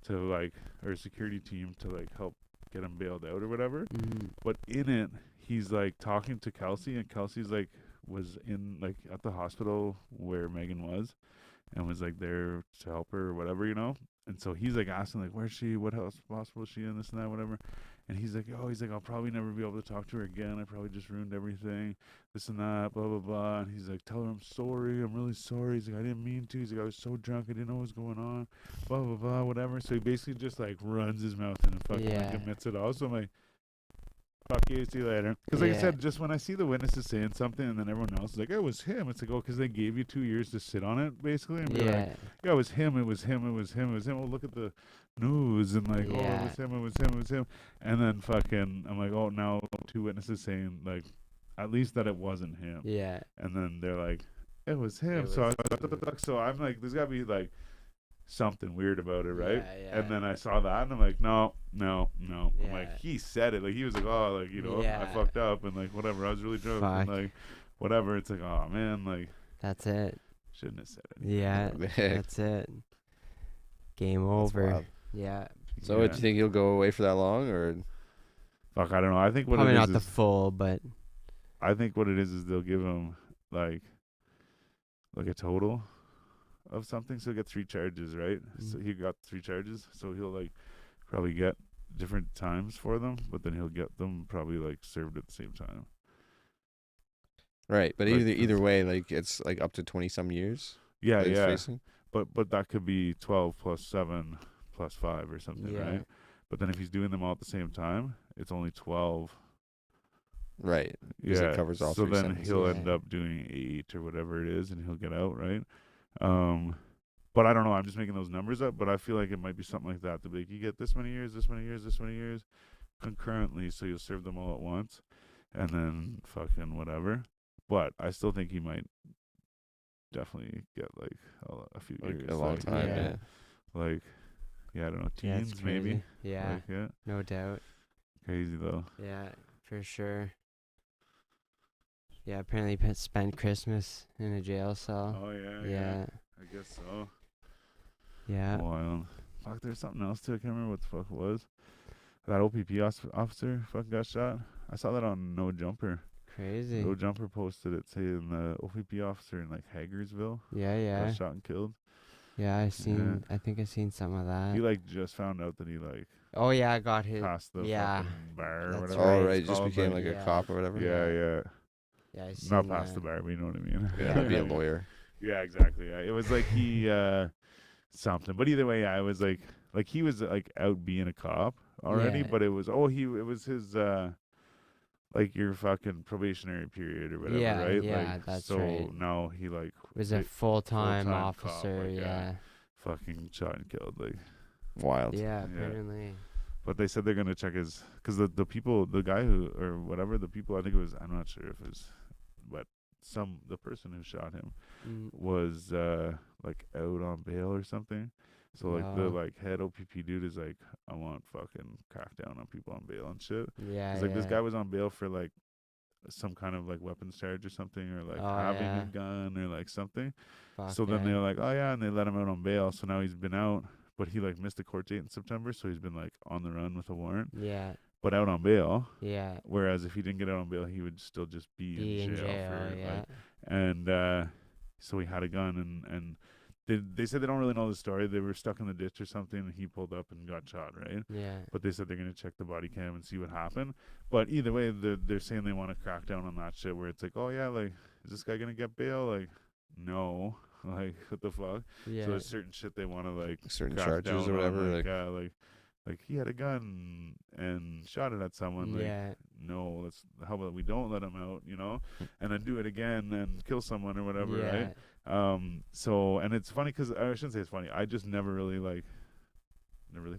to like or security team to like help get him bailed out or whatever. Mhm. But in it, he's like talking to Kelsey, and Kelsey's like was in like at the hospital where Megan was, and was like there to help her or whatever, you know. And so he's like asking like, where's she? What hospital is she in? This and that, whatever. And he's like, I'll probably never be able to talk to her again. I probably just ruined everything, this and that, blah blah blah. And he's like, tell her I'm sorry. I'm really sorry. He's like, I didn't mean to. He's like, I was so drunk, I didn't know what was going on, blah blah blah, whatever. So he basically just like runs his mouth and fucking like, admits it all. So I'm like, fuck you, see you later. Because like I said, just when I see the witnesses saying something and then everyone else is like, it was him. It's like, oh, because they gave you 2 years to sit on it, basically. And be like, yeah, it was him, it was him, it was him, it was him. Well, look at the news and like, oh, it was him, it was him, it was him. And then fucking, I'm like, oh, now 2 witnesses saying like, at least that it wasn't him. Yeah. And then they're like, it was him. So I'm like, there's got to be like something weird about it, right? Yeah. And then I saw that and I'm like, no. Yeah. I'm like, he said it. Like he was like, oh, like, you know, I fucked up and like whatever. I was really drunk and like whatever. It's like, oh man, like that's it. Shouldn't have said it. Yeah. That's it. Game over. Yeah. So do you think he'll go away for that long or? Fuck, I don't know. I think what probably it is not the full, but I think what it is they'll give him like a total of something, so he'll get 3 charges, right? So he got 3 charges, so he'll like probably get different times for them, but then he'll get them probably like served at the same time. Right, but like either way, like it's like up to 20 some years. Yeah, yeah. But that could be 12 plus 7 plus 5 or something, right? But then if he's doing them all at the same time, it's only 12. Right. Yeah. It covers all so 3 then sentences. He'll end up doing 8 or whatever it is, and he'll get out, right? But I don't know. I'm just making those numbers up, but I feel like it might be something like that. To be like, you get this many years, this many years, this many years concurrently, so you'll serve them all at once, and then fucking whatever. But I still think he might definitely get like a few years. A long time, yeah. Like, yeah, I don't know, teens maybe. Yeah, like, no doubt. Crazy though. Yeah, for sure. Yeah, apparently he spent Christmas in a jail cell. Oh yeah. I guess so. Yeah. Wild. Fuck, there's something else too. I can't remember what the fuck it was. That OPP officer fucking got shot. I saw that on No Jumper. Crazy. No Jumper posted it saying the OPP officer in like Hagersville. Yeah. Got shot and killed. Yeah, I think I seen some of that. He like just found out that he like. Oh yeah, I got his. Passed the fucking bar or whatever. Oh right, just became like a cop or whatever. Yeah. Yeah, I seen not past the bar, but you know what I mean. Yeah, to be a lawyer. Yeah, exactly. Yeah. It was like he something, but either way, yeah, it was like he was like out being a cop already, but it was his like your fucking probationary period or whatever, right? Yeah, like, that's so right. now he like was a full-time officer, cop, like, yeah. Fucking shot and killed, like wild. Yeah, apparently. But they said they're gonna check his, because the people, the guy who or whatever, the people, I think it was, I'm not sure if it was, but the person who shot him was like out on bail or something. So like the like head OPP dude is like, I want fucking crackdown on people on bail and shit. Yeah. It's like this guy was on bail for like some kind of like weapons charge or something, or like having a gun or like something. So then they're like, oh yeah, and they let him out on bail. So now he's been out, but he like missed the court date in September, so he's been like on the run with a warrant. Yeah. But out on bail. Yeah. Whereas if he didn't get out on bail, he would still just be in jail for like, and so he had a gun, and they said they don't really know the story. They were stuck in the ditch or something, and he pulled up and got shot, right? Yeah. But they said they're gonna check the body cam and see what happened. But either way, they're saying they want to crack down on that shit, where it's like, oh yeah, like, is this guy gonna get bail? Like, no. Like, what the fuck? Yeah. So there's certain shit they want to like Certain crack charges down or on, whatever. like he had a gun and shot it at someone. Like, Yeah. no, let's how about we don't let him out, you know, and then do it again and kill someone or whatever, Yeah. right? So and it's funny because I shouldn't say it's funny. I just never really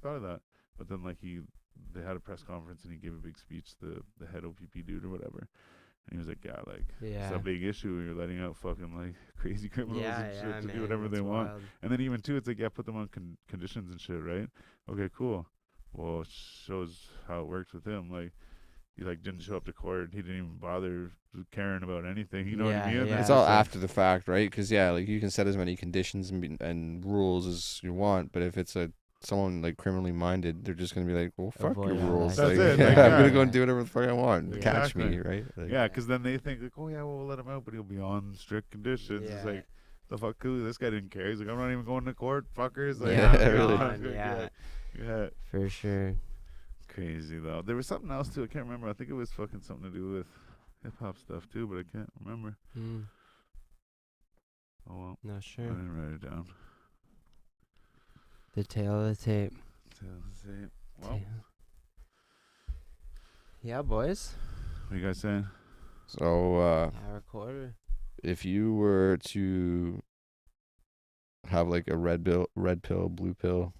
thought of that. But then like they had a press conference and he gave a big speech, the head OPP dude or whatever. And he was like, yeah, like, Yeah. it's a big issue. You're letting out fucking, like, crazy criminals Yeah, and shit yeah, to man, do whatever they that's want. wild. And then even, too, it's like, yeah, put them on conditions and shit, right? Okay, cool. Well, it shows how it works with him. Like, he, like, didn't show up to court. He didn't even bother caring about anything. You know what I Yeah, mean? yeah. It's all after the fact, right? Because like you can set as many conditions and rules as you want, but if it's someone like criminally minded, they're just gonna be like, well, fuck Avoid your all rules. that Like, That's it, yeah, like, I'm yeah. gonna go and do whatever the fuck I want. Yeah. Catch me, Exactly. right? Like, Yeah, because then they think, like, oh, yeah, well, we'll let him out, but he'll be on strict conditions. It's Yeah. like, the fuck, cool. This guy didn't care. He's like, I'm not even going to court, fuckers. Like, Yeah, I'm really. gone. Yeah. Yeah. For sure. Crazy though. There was something else too. I can't remember. I think it was fucking something to do with hip hop stuff too, but I can't remember. Mm, Oh well. not I sure. didn't write it down. The tail of the tape. So, let's see. Well, Yeah, boys. what you guys saying? so Hour quarter. if you were to have like a red pill, blue pill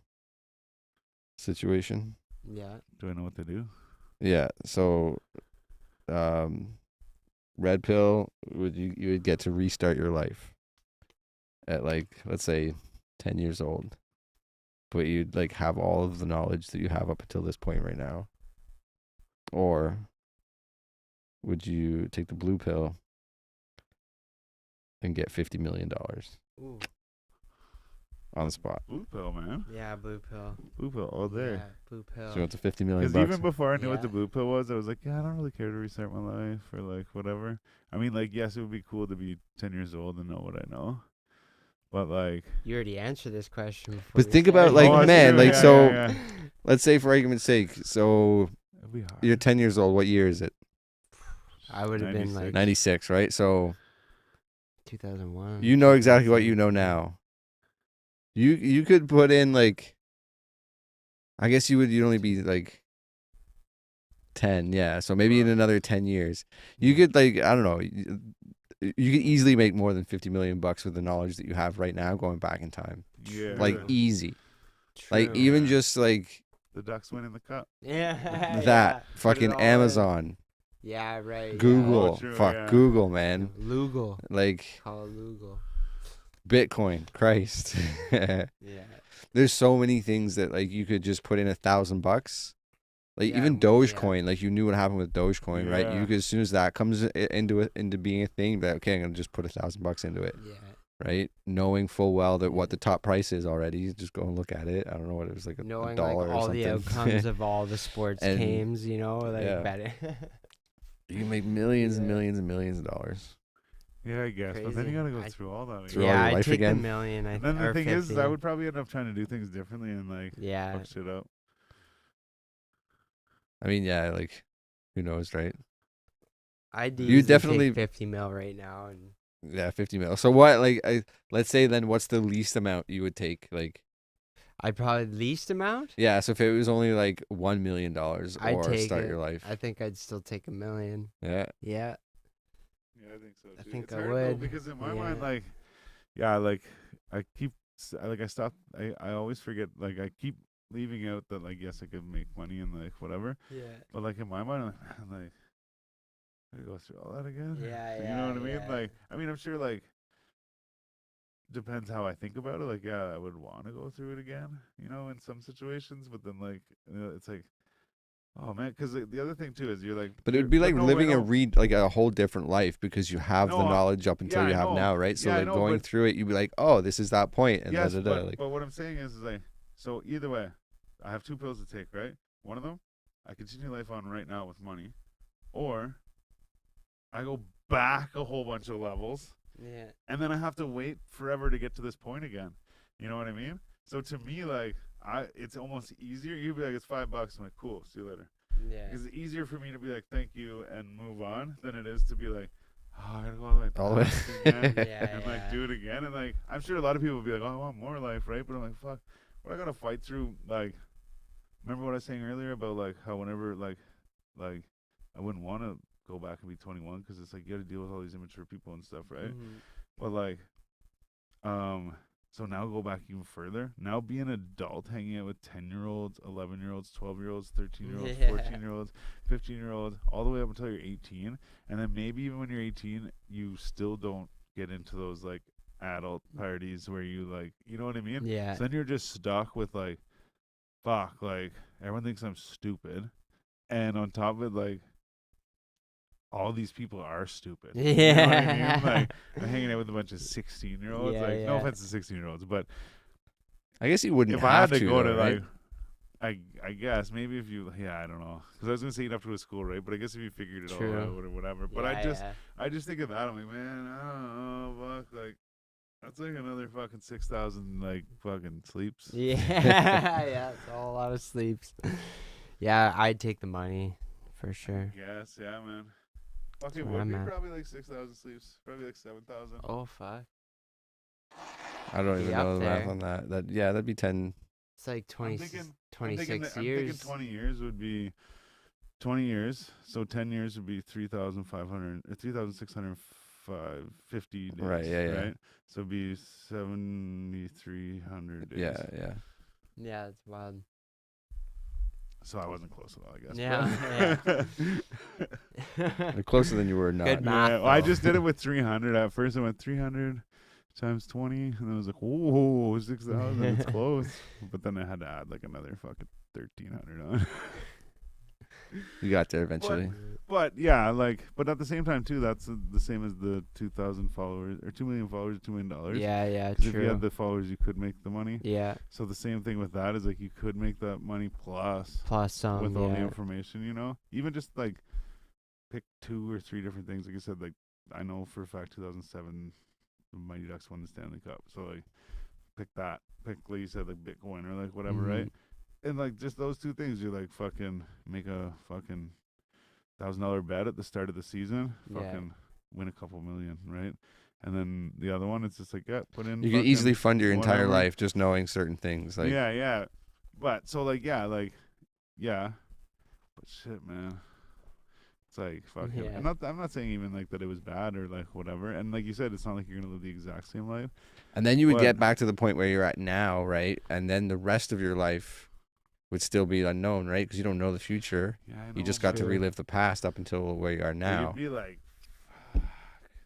situation, Yeah. Do I know what to do? yeah. So, red pill you would get to restart your life at like, let's say 10 years old, but you'd like have all of the knowledge that you have up until this point right now. Or would you take the blue pill and get $50 million Ooh. on the spot? Blue pill, man. Yeah, blue pill. Blue pill all day. Yeah, blue pill. So you want the $50 million Because bucks? even before I knew what the Yeah. blue pill was, I was like, yeah, I don't really care to restart my life or like whatever. I mean, like, yes, it would be cool to be 10 years old and know what I know. But like, You already answered this question before. But you think said about, it. like, Oh, I see man, what- like, yeah, so yeah. let's say for argument's sake, so It'd be hard. you're 10 years old. What year is it? I would have been like 96, right? So 2001. you know exactly what you know now. You could put in like, I guess you'd only be like 10, yeah. So maybe in another 10 years, you could like, I don't know, you could easily make more than $50 million with the knowledge that you have right now going back in time. Yeah. Like easy. Like True. even Yeah. just like The Ducks winning the cup. Yeah. that yeah. Put it fucking all in. Amazon, Yeah, right. Google, Oh, true, fuck yeah. Google, Yeah. man. Lugal. Like Call it Lugal. Bitcoin, Christ. Yeah. There's so many things that like you could just put in $1,000. Like Yeah, even yeah. Dogecoin, like you knew what happened with Dogecoin, right? Yeah. You could, as soon as that comes into being a thing, that okay, I'm gonna just put $1,000 into it, Yeah. right? Knowing full well that what the top price is already, you just go and look at it. I don't know what it was like a Knowing dollar like or all something. the outcomes of all the sports And- games, you know, like yeah. betting. You can make millions and Yeah. millions and millions of dollars. Yeah, I guess. But then Crazy. you gotta go I- through all that. Through all again. Yeah, your I life take again? the million. And then the or thing 50. is, I would probably end up trying to do things differently and like Yeah. fuck shit up. I mean, yeah, like who knows, right? I'd You easily definitely- take 50 mil right now, and Yeah, 50 mil. So what? Like, let's say then, what's the least amount you would take? Like, I'd probably least amount. yeah. So if it was only like $1 million I'd or take start it. your life, I think I'd still take $1 million. yeah. Yeah. Yeah, I think so. I Too. think It's I hard, though, would. because in my Yeah. mind, like, yeah, like I keep, I stopped. I always forget. Like I keep leaving out that like yes, I could make money and like whatever. Yeah. But like in my mind, I'm like, I gotta go through all that again. Yeah, You know what I mean? yeah. Like, I mean, I'm sure like depends how I think about it. Like, yeah, I would want to go through it again. You know, in some situations, but then like it's like, oh man, because the other thing too is you're like, But it would be like no, living I a know. like a whole different life because you have No, the knowledge up until yeah, you I have know. now, right? So Yeah, I like know, going but- through it, you'd be like, oh, this is that point, and Yes, da-da-da, like, but what I'm saying is like, so either way, I have two pills to take, right? One of them, I continue life on right now with money, or I go back a whole bunch of levels, Yeah. and then I have to wait forever to get to this point again. You know what I mean? So to me, like, it's almost easier. You'd be like, it's $5. I'm like, cool, see you later. Yeah. It's easier for me to be like, thank you, and move on than it is to be like, oh, I gotta go all the way All the way. back again Yeah, and like do it again. And like, I'm sure a lot of people will be like, oh, I want more life, right? But I'm like, fuck, what I gotta fight through. Like, remember what I was saying earlier about like how whenever like I wouldn't want to go back and be 21 because it's like you got to deal with all these immature people and stuff, right? Mhm. But like, so now go back even further. Now be an adult hanging out with 10-year-olds, 11-year-olds, 12-year-olds, 13-year-olds, Yeah. 14-year-olds, 15-year-olds, all the way up until you're 18. And then maybe even when you're 18, you still don't get into those like adult parties where you like, you know what I mean? Yeah. So then you're just stuck with like, fuck, like everyone thinks I'm stupid. And on top of it, like, all these people are stupid. You know what I mean? Like, I'm hanging out with a bunch of 16-year-olds. Yeah, like, no yeah. offense to 16-year-olds, but I guess you wouldn't if I had have to to go though, to right? like, I guess maybe if you, I don't know, because I was gonna say you'd have to go to school, right? But I guess if you figured it True. all out or whatever. But Yeah, I just think of that. I'm like, man, I don't know, fuck, like, that's like another fucking 6,000 like fucking sleeps. yeah. Yeah, it's all a lot of sleeps. Yeah, I'd take the money for sure. Yes, yeah, man. Fuck, it where would I'm be at. probably like 6,000 sleeps, probably like 7,000. Oh fuck. I don't Be even up know the math there. on that. That'd be 10. It's like I'm 26 thinking years. 20 years would be 20 years. So 10 years would be 3,500 or 3,650 days. Right, yeah. Right. So it'd be 7,300 days. Yeah. Yeah, it's wild. So I wasn't close at all, I guess. Yeah, They're closer than you were not. Good math, Yeah, well, I though. just did it with 300. At first, I went 300 times 20, and then I was like, "Whoa, 6,000! It's close." But then I had to add like another fucking 1,300 on. You got there eventually. But yeah, like, but at the same time too, that's the same as the 2,000 followers or 2 million followers, $2 million. yeah, Because if you true. had the followers, you could make the money. Yeah, So the same thing with that is like you could make that money plus plus some. with all the Yeah, information, you know. Even just like pick 2 or 3 different things. Like I said, like I know for a fact 2007, the Mighty Ducks won the Stanley Cup. So like pick that. Pick like you said, like Bitcoin or like whatever, right? And like just those 2 things, you like fucking make a fucking $1,000 bet at the start of the season, Yeah. fucking win a couple million, right? And then the other one, it's just like, yeah, put in. You could easily fund your entire whatever. life just knowing certain things. Like, yeah. But so like, yeah. But shit, man. It's like fucking. Yeah. I'm not saying even like that it was bad or like whatever. And like you said, it's not like you're gonna live the exact same life. and then you would But- get back to the point where you're at now, right? And then the rest of your life would still be unknown, right? Because you don't know the future. Yeah, I know. You just got to True. relive the past up until where you are Like, now. It'd be like, it'd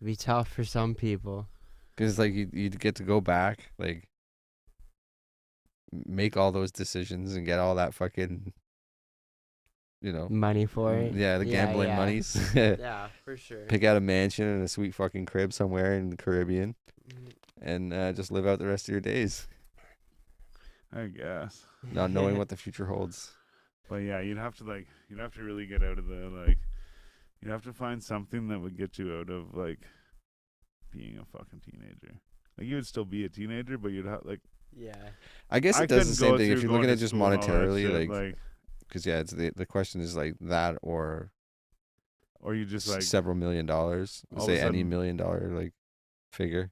be tough for some people. Because like you'd get to go back, like make all those decisions and get all that fucking, Money for it. yeah, the gambling yeah. monies. Yeah, for sure. Pick out a mansion and a sweet fucking crib somewhere in the Caribbean and just live out the rest of your days, I guess. not knowing what the future holds. But yeah, you'd have to really get out of the like. You'd have to find something that would get you out of like being a fucking teenager. Like you would still be a teenager, but you'd have like. Yeah. I guess I it does the couldn't go same thing if through you're looking going at to just school and all that monetarily, shit, like, because yeah, it's the question is like that or or you just like several $1 million. all of Say a any sudden- $1 million like figure,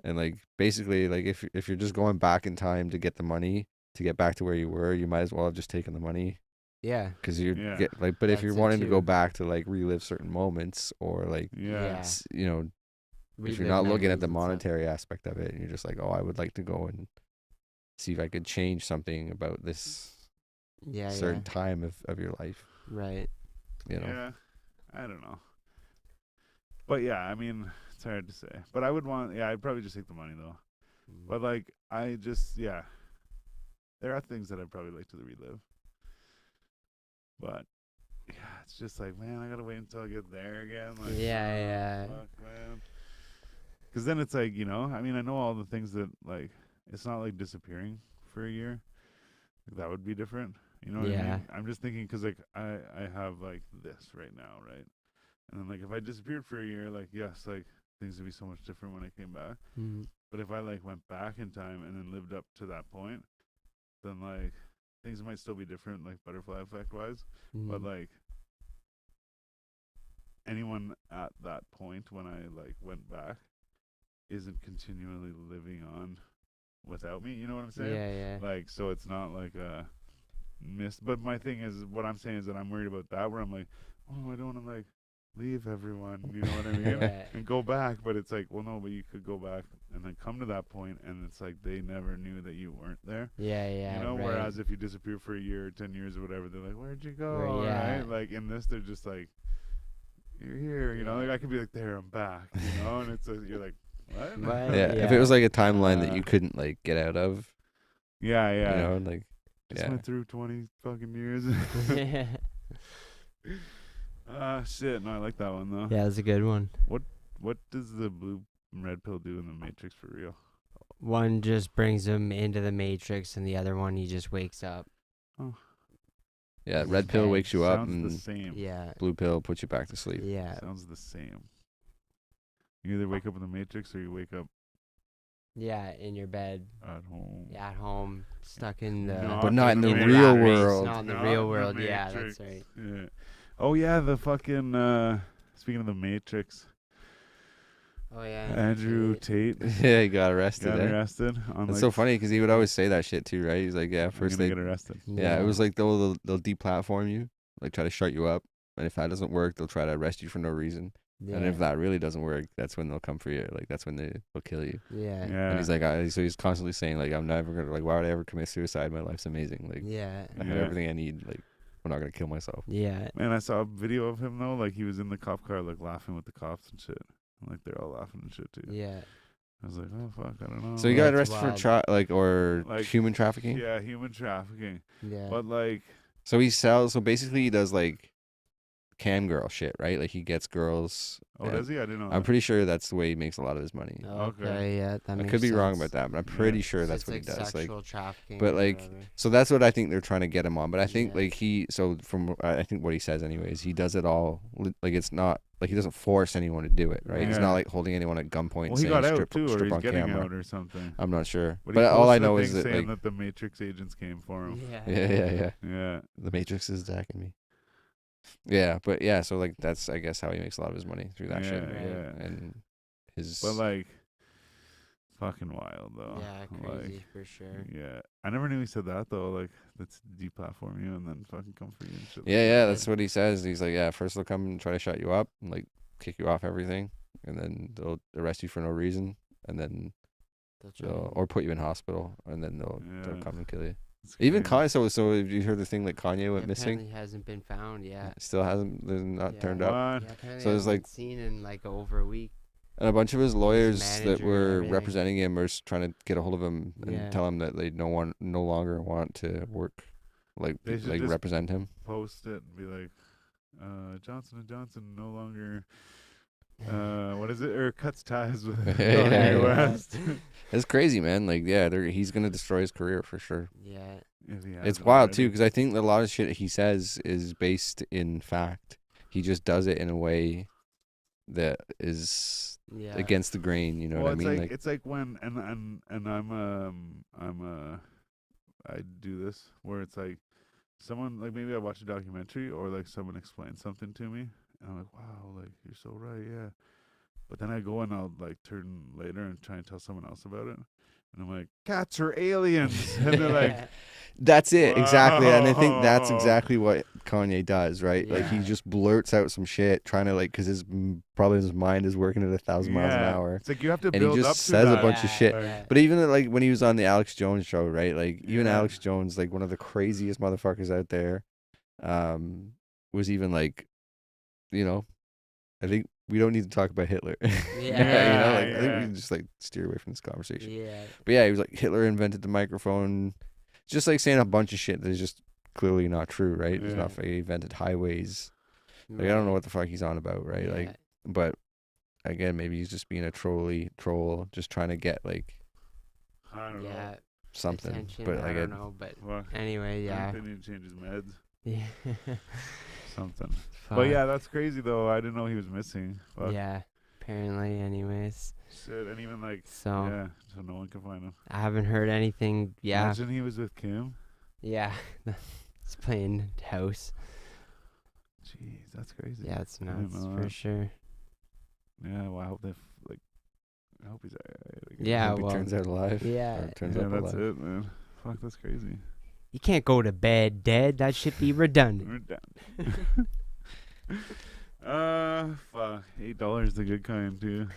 and like basically like if you're just going back in time to get the money to get back to where you were, you might as well have just taken the money. Yeah. Because you Yeah. get like, but if you're That's it wanting to go too. back to like relive certain moments or like, yeah. if you're Relive not looking at memories the and stuff. monetary aspect of it, and you're just like, oh, I would like to go and see if I could change something about this Yeah, certain time of your life. Right. Yeah, I don't know. But yeah, I mean, it's hard to say. But I would want, I'd probably just take the money though. But like, I just, there are things that I'd probably like to relive. But yeah, it's just like, man, I gotta wait until I get there again. Like, Yeah. fuck, man. Because then it's like, I mean, I know all the things that like, it's not like disappearing for a year. Like, that would be different. You know what I Yeah. mean? I'm just thinking because like I have like this right now, right? And then like if I disappeared for a year, like yes, like things would be so much different when I came back. But if I like went back in time and then lived up to that point, then like things might still be different, like butterfly effect wise. But like anyone at that point when I like went back isn't continually living on without me. You know what I'm saying? Yeah. Like, so it's not like a miss. But my thing is, what I'm saying is that I'm worried about that. Where I'm like, oh, I don't want to like leave everyone. You know what I mean? Yeah. And go back. But it's like, well, no, but you could go back and then come to that point, and it's like they never knew that you weren't there. Yeah. You know, right. whereas if you disappear for a year or 10 years or whatever, they're like, where'd you go? Right, yeah. Right? Like in this, they're just like, you're here. You know, like I could be like, there, I'm back. You know, and it's you're like, what? Right. Yeah, if it was like a timeline that you Uh, couldn't like get out of, Yeah. you know, like Just went through 20 fucking years. Yeah. Shit. No, I like that one though. Yeah, it's a good one. What does the blue and red pill do in the Matrix for real? One just brings him into the Matrix, and the other one he just wakes up. yeah, red pill Okay. wakes you up, Sounds the and same. Yeah. blue pill puts you back to sleep. Yeah. Sounds the same. You either wake up in the Matrix or you wake up Yeah, in your bed, at home. at home, stuck in the. No, But not in the in real rat race, world. Not in the Not real in the world. Yeah, that's Matrix. right. Yeah. Oh yeah, the fucking speaking of the Matrix, Oh yeah. Andrew Tate Yeah, he got arrested. got eh? arrested on That's like so funny because he would always say that shit too, right? He's like, yeah, I'm first gonna they, get arrested. yeah, it was like they'll deplatform you, like try to shut you up, and if that doesn't work, they'll try to arrest you for no reason. Yeah. And if that really doesn't work, that's when they'll come for you. Like that's when they'll kill you. Yeah. Yeah. And he's like, so he's constantly saying like, I'm never gonna like, why would I ever commit suicide? My life's amazing. Like Yeah. I have Yeah. everything I need. Like I'm not gonna kill myself. Yeah. Man, I saw a video of him though, like he was in the cop car, like laughing with the cops and shit. Like they're all laughing and shit too. Yeah. I was like, oh fuck, I don't know. So he Yeah, got it's arrested for wild. or Like, human trafficking. Yeah, human trafficking. Yeah. But like, So he sells. So basically, he does like cam girl shit, right? Like he gets girls. oh, and does he? I didn't know. I'm that. pretty sure that's the way he makes a lot of his money. Okay. Yeah. That I makes could be wrong sense. about that, but I'm Yeah. pretty sure So that's it's what he like does. Like, sexual trafficking. but, or like, whatever. so that's what I think they're trying to get him on. But I think Yeah. like so from I think what he says anyways, he does it all. Like it's not like he doesn't force anyone to do it, right? He's Yeah. not like holding anyone at gunpoint. Well, and he saying got out strip, too, or strip he's on getting camera. out or something. I'm not sure, But, but he all I posted a know thing is that saying like that the Matrix agents came for him. Yeah. yeah. Yeah. The Matrix is attacking me. Yeah, but yeah, so like that's I guess how he makes a lot of his money through that shit. Right. Yeah. And his But like, fucking wild though. Yeah. Crazy for sure. Yeah, I never knew he said that though. Like, let's deplatform you and then fucking come for you and shit. yeah, that's what he says. He's like, yeah, first they'll come and try to shut you up and like kick you off everything, and then they'll arrest you for no reason, and then they'll or put you in hospital, and then they'll Yeah. come and kill you. It's Even crazy. Kanye, so have you heard the thing that Kanye went missing? Apparently hasn't been found. Yeah. Still hasn't, they're not Yeah. turned up. What? Yeah, apparently So there's, hasn't like- been seen in like over a week. And a bunch of his lawyers that manager and were everything. representing him are trying to get a hold of him and Yeah. tell him that they no longer want to work, like They should like just represent him. Post it and be like, Johnson & Johnson no longer, what is it? Or cuts ties with Yeah, Kanye yeah. West. It's crazy, man. Like, yeah, he's gonna destroy his career for sure. Yeah. If he It's hasn't wild too, already. because I think that a lot of shit he says is based in fact. He just does it in a way that is Yeah. against the grain. You know Well, what I it's mean? like it's like when and I do this where it's like someone like maybe I watch a documentary or like someone explains something to me and I'm like, wow, like you're so right, yeah. But then I go and I'll like turn later and try and tell someone else about it. And I'm like, cats are aliens. And they're like, That's it, exactly. And I think that's Wow. exactly what Kanye does, right? Like he Yeah. just blurts out some shit, trying to like, because probably his mind is working at 1,000 miles an yeah. hour. It's like you have to And he build just up to says a that. bunch of shit. Yeah. But even like when he was on the Alex Jones show, right? Like even Yeah. Alex Jones, like one of the craziest motherfuckers out there, was even like, you know, I think we don't need to talk about Hitler. Yeah. you know, like I think we Yeah. can just like steer away from this conversation. Yeah. But yeah, he was like Hitler invented the microphone, just like saying a bunch of shit that is just clearly not true, right? It's Yeah. not he invented highways. Like I don't know what the fuck he's on about, right? Like, but again, maybe he's just being a troll, just trying to get like I don't know. Yeah. something. Attention, But I like, don't know, but Fuck. anyway, I yeah. think they need to change his meds. Yeah. Something. Fuck. But yeah, that's crazy though. I didn't know he was missing. Fuck. Yeah. Apparently, anyways. Shit. And even like, So yeah, so no one can find him. I haven't heard anything. Yeah. Imagine he was with Kim. Yeah. He's playing house. Jeez, that's crazy. Yeah, it's I didn't nuts know for that. sure. Yeah, well, I hope I hope he's alright. Yeah, Hope he well, turns out alive. yeah. Or turns Yeah, up that's alive. it, man. Fuck, that's crazy. You can't go to bed dead. That should be redundant. We're done. Fuck. $8, the good kind, too.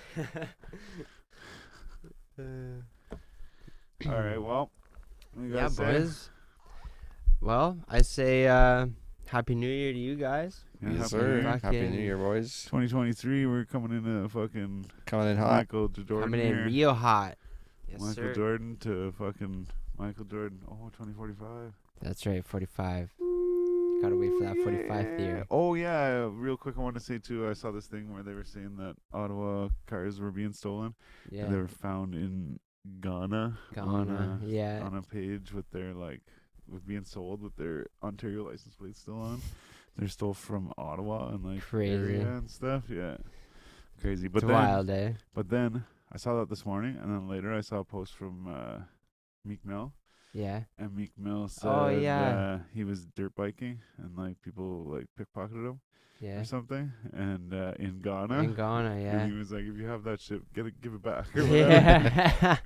All right, well. we Yeah, gotta say- boys. Well, I say Happy New Year to you guys. Yeah, Yes, Happy sir. New Year. Happy Fucking- New Year, boys. 2023, we're coming in a fucking Coming in hot. Michael Jordan Coming in here. real hot. Yes, Michael sir. Jordan to fucking Michael Jordan. Oh, 2045. That's right, 45. Gotta wait for that 45th year. Oh, yeah. Real quick, I want to say, too, I saw this thing where they were saying that Ottawa cars were being stolen. Yeah. And they were found in Ghana. Ghana. Yeah. On a page with their, with being sold with their Ontario license plates still on. They're still from Ottawa and, Crazy. area and stuff. Yeah. Crazy. But It's then, wild, eh? But then I saw that this morning, and then later I saw a post from Meek Mill. Yeah. And Meek Mill said Oh, yeah. he was dirt biking and people pickpocketed him Yeah. or something. And in Ghana, In Ghana, and yeah. he was like, "If you have that shit, give it back." Or whatever. Yeah.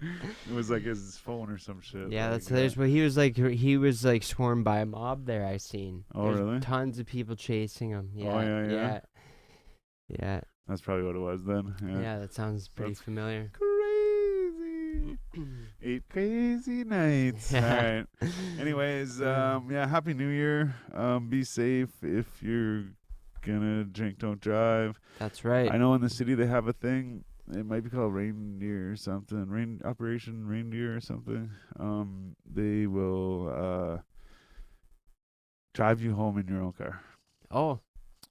It was like his phone or some shit. Yeah, like, that's there's what he was swarmed by a mob there. I seen. Oh, There's really? Tons of people chasing him. Yeah. yeah, yeah. Yeah. That's probably what it was then. Yeah. Yeah. That sounds pretty That's familiar. Crazy. 8 crazy nights. All right. Anyways, yeah, Happy New Year. Be safe. If you're gonna drink, don't drive. That's right. I know in the city they have a thing. It might be called Reindeer or something. Operation Reindeer or something. They will drive you home in your own car. Oh,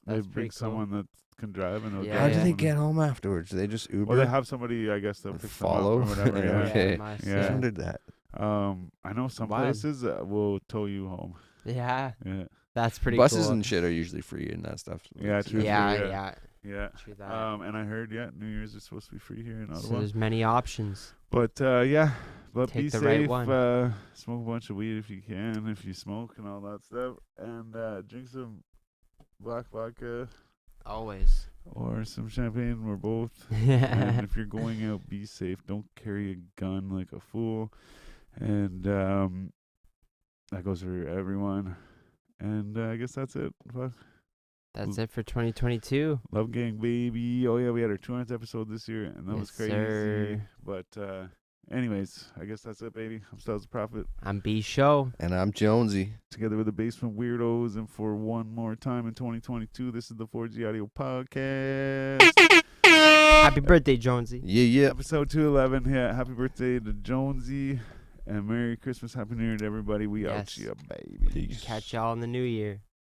They that's pretty pick cool. someone that can drive and they'll Yeah, drive How you do they home. get home afterwards? Do they just Uber? Well, they have somebody, I guess, they'll Or pick them up follow? or whatever. Yeah, Yeah. okay. must, Yeah. I wondered that. I know some Wild. places will tow you home. Yeah. Yeah. That's pretty Buses cool. and shit are usually free and that stuff. Yeah, true. Yeah, yeah. yeah. Yeah. True that. And I heard, New Year's is supposed to be free here in So Ottawa. there's many options. But yeah, but Take be the safe. right one. Smoke a bunch of weed if you can, if you smoke and all that stuff, and drink some black vodka Always. or some champagne or both. And Yeah. if you're going out, be safe. Don't carry a gun like a fool. And that goes for everyone. And I guess that's it. Fuck. That's it for 2022. Love Gang, baby. Oh, yeah, we had our 200th episode this year, and that was Yes, crazy. sir. But anyways, I guess that's it, baby. I'm Styles the Prophet, I'm B Show. And I'm JoneZ. together with the Basement Weirdos. And for one more time in 2022, this is the 4G Audio Podcast. Happy birthday, Jonesy. Yeah, yeah. Episode 211. Yeah, happy birthday to JoneZ. And Merry Christmas, Happy New Year to everybody. We out Yes. here, baby. Peace. Catch y'all in the new year.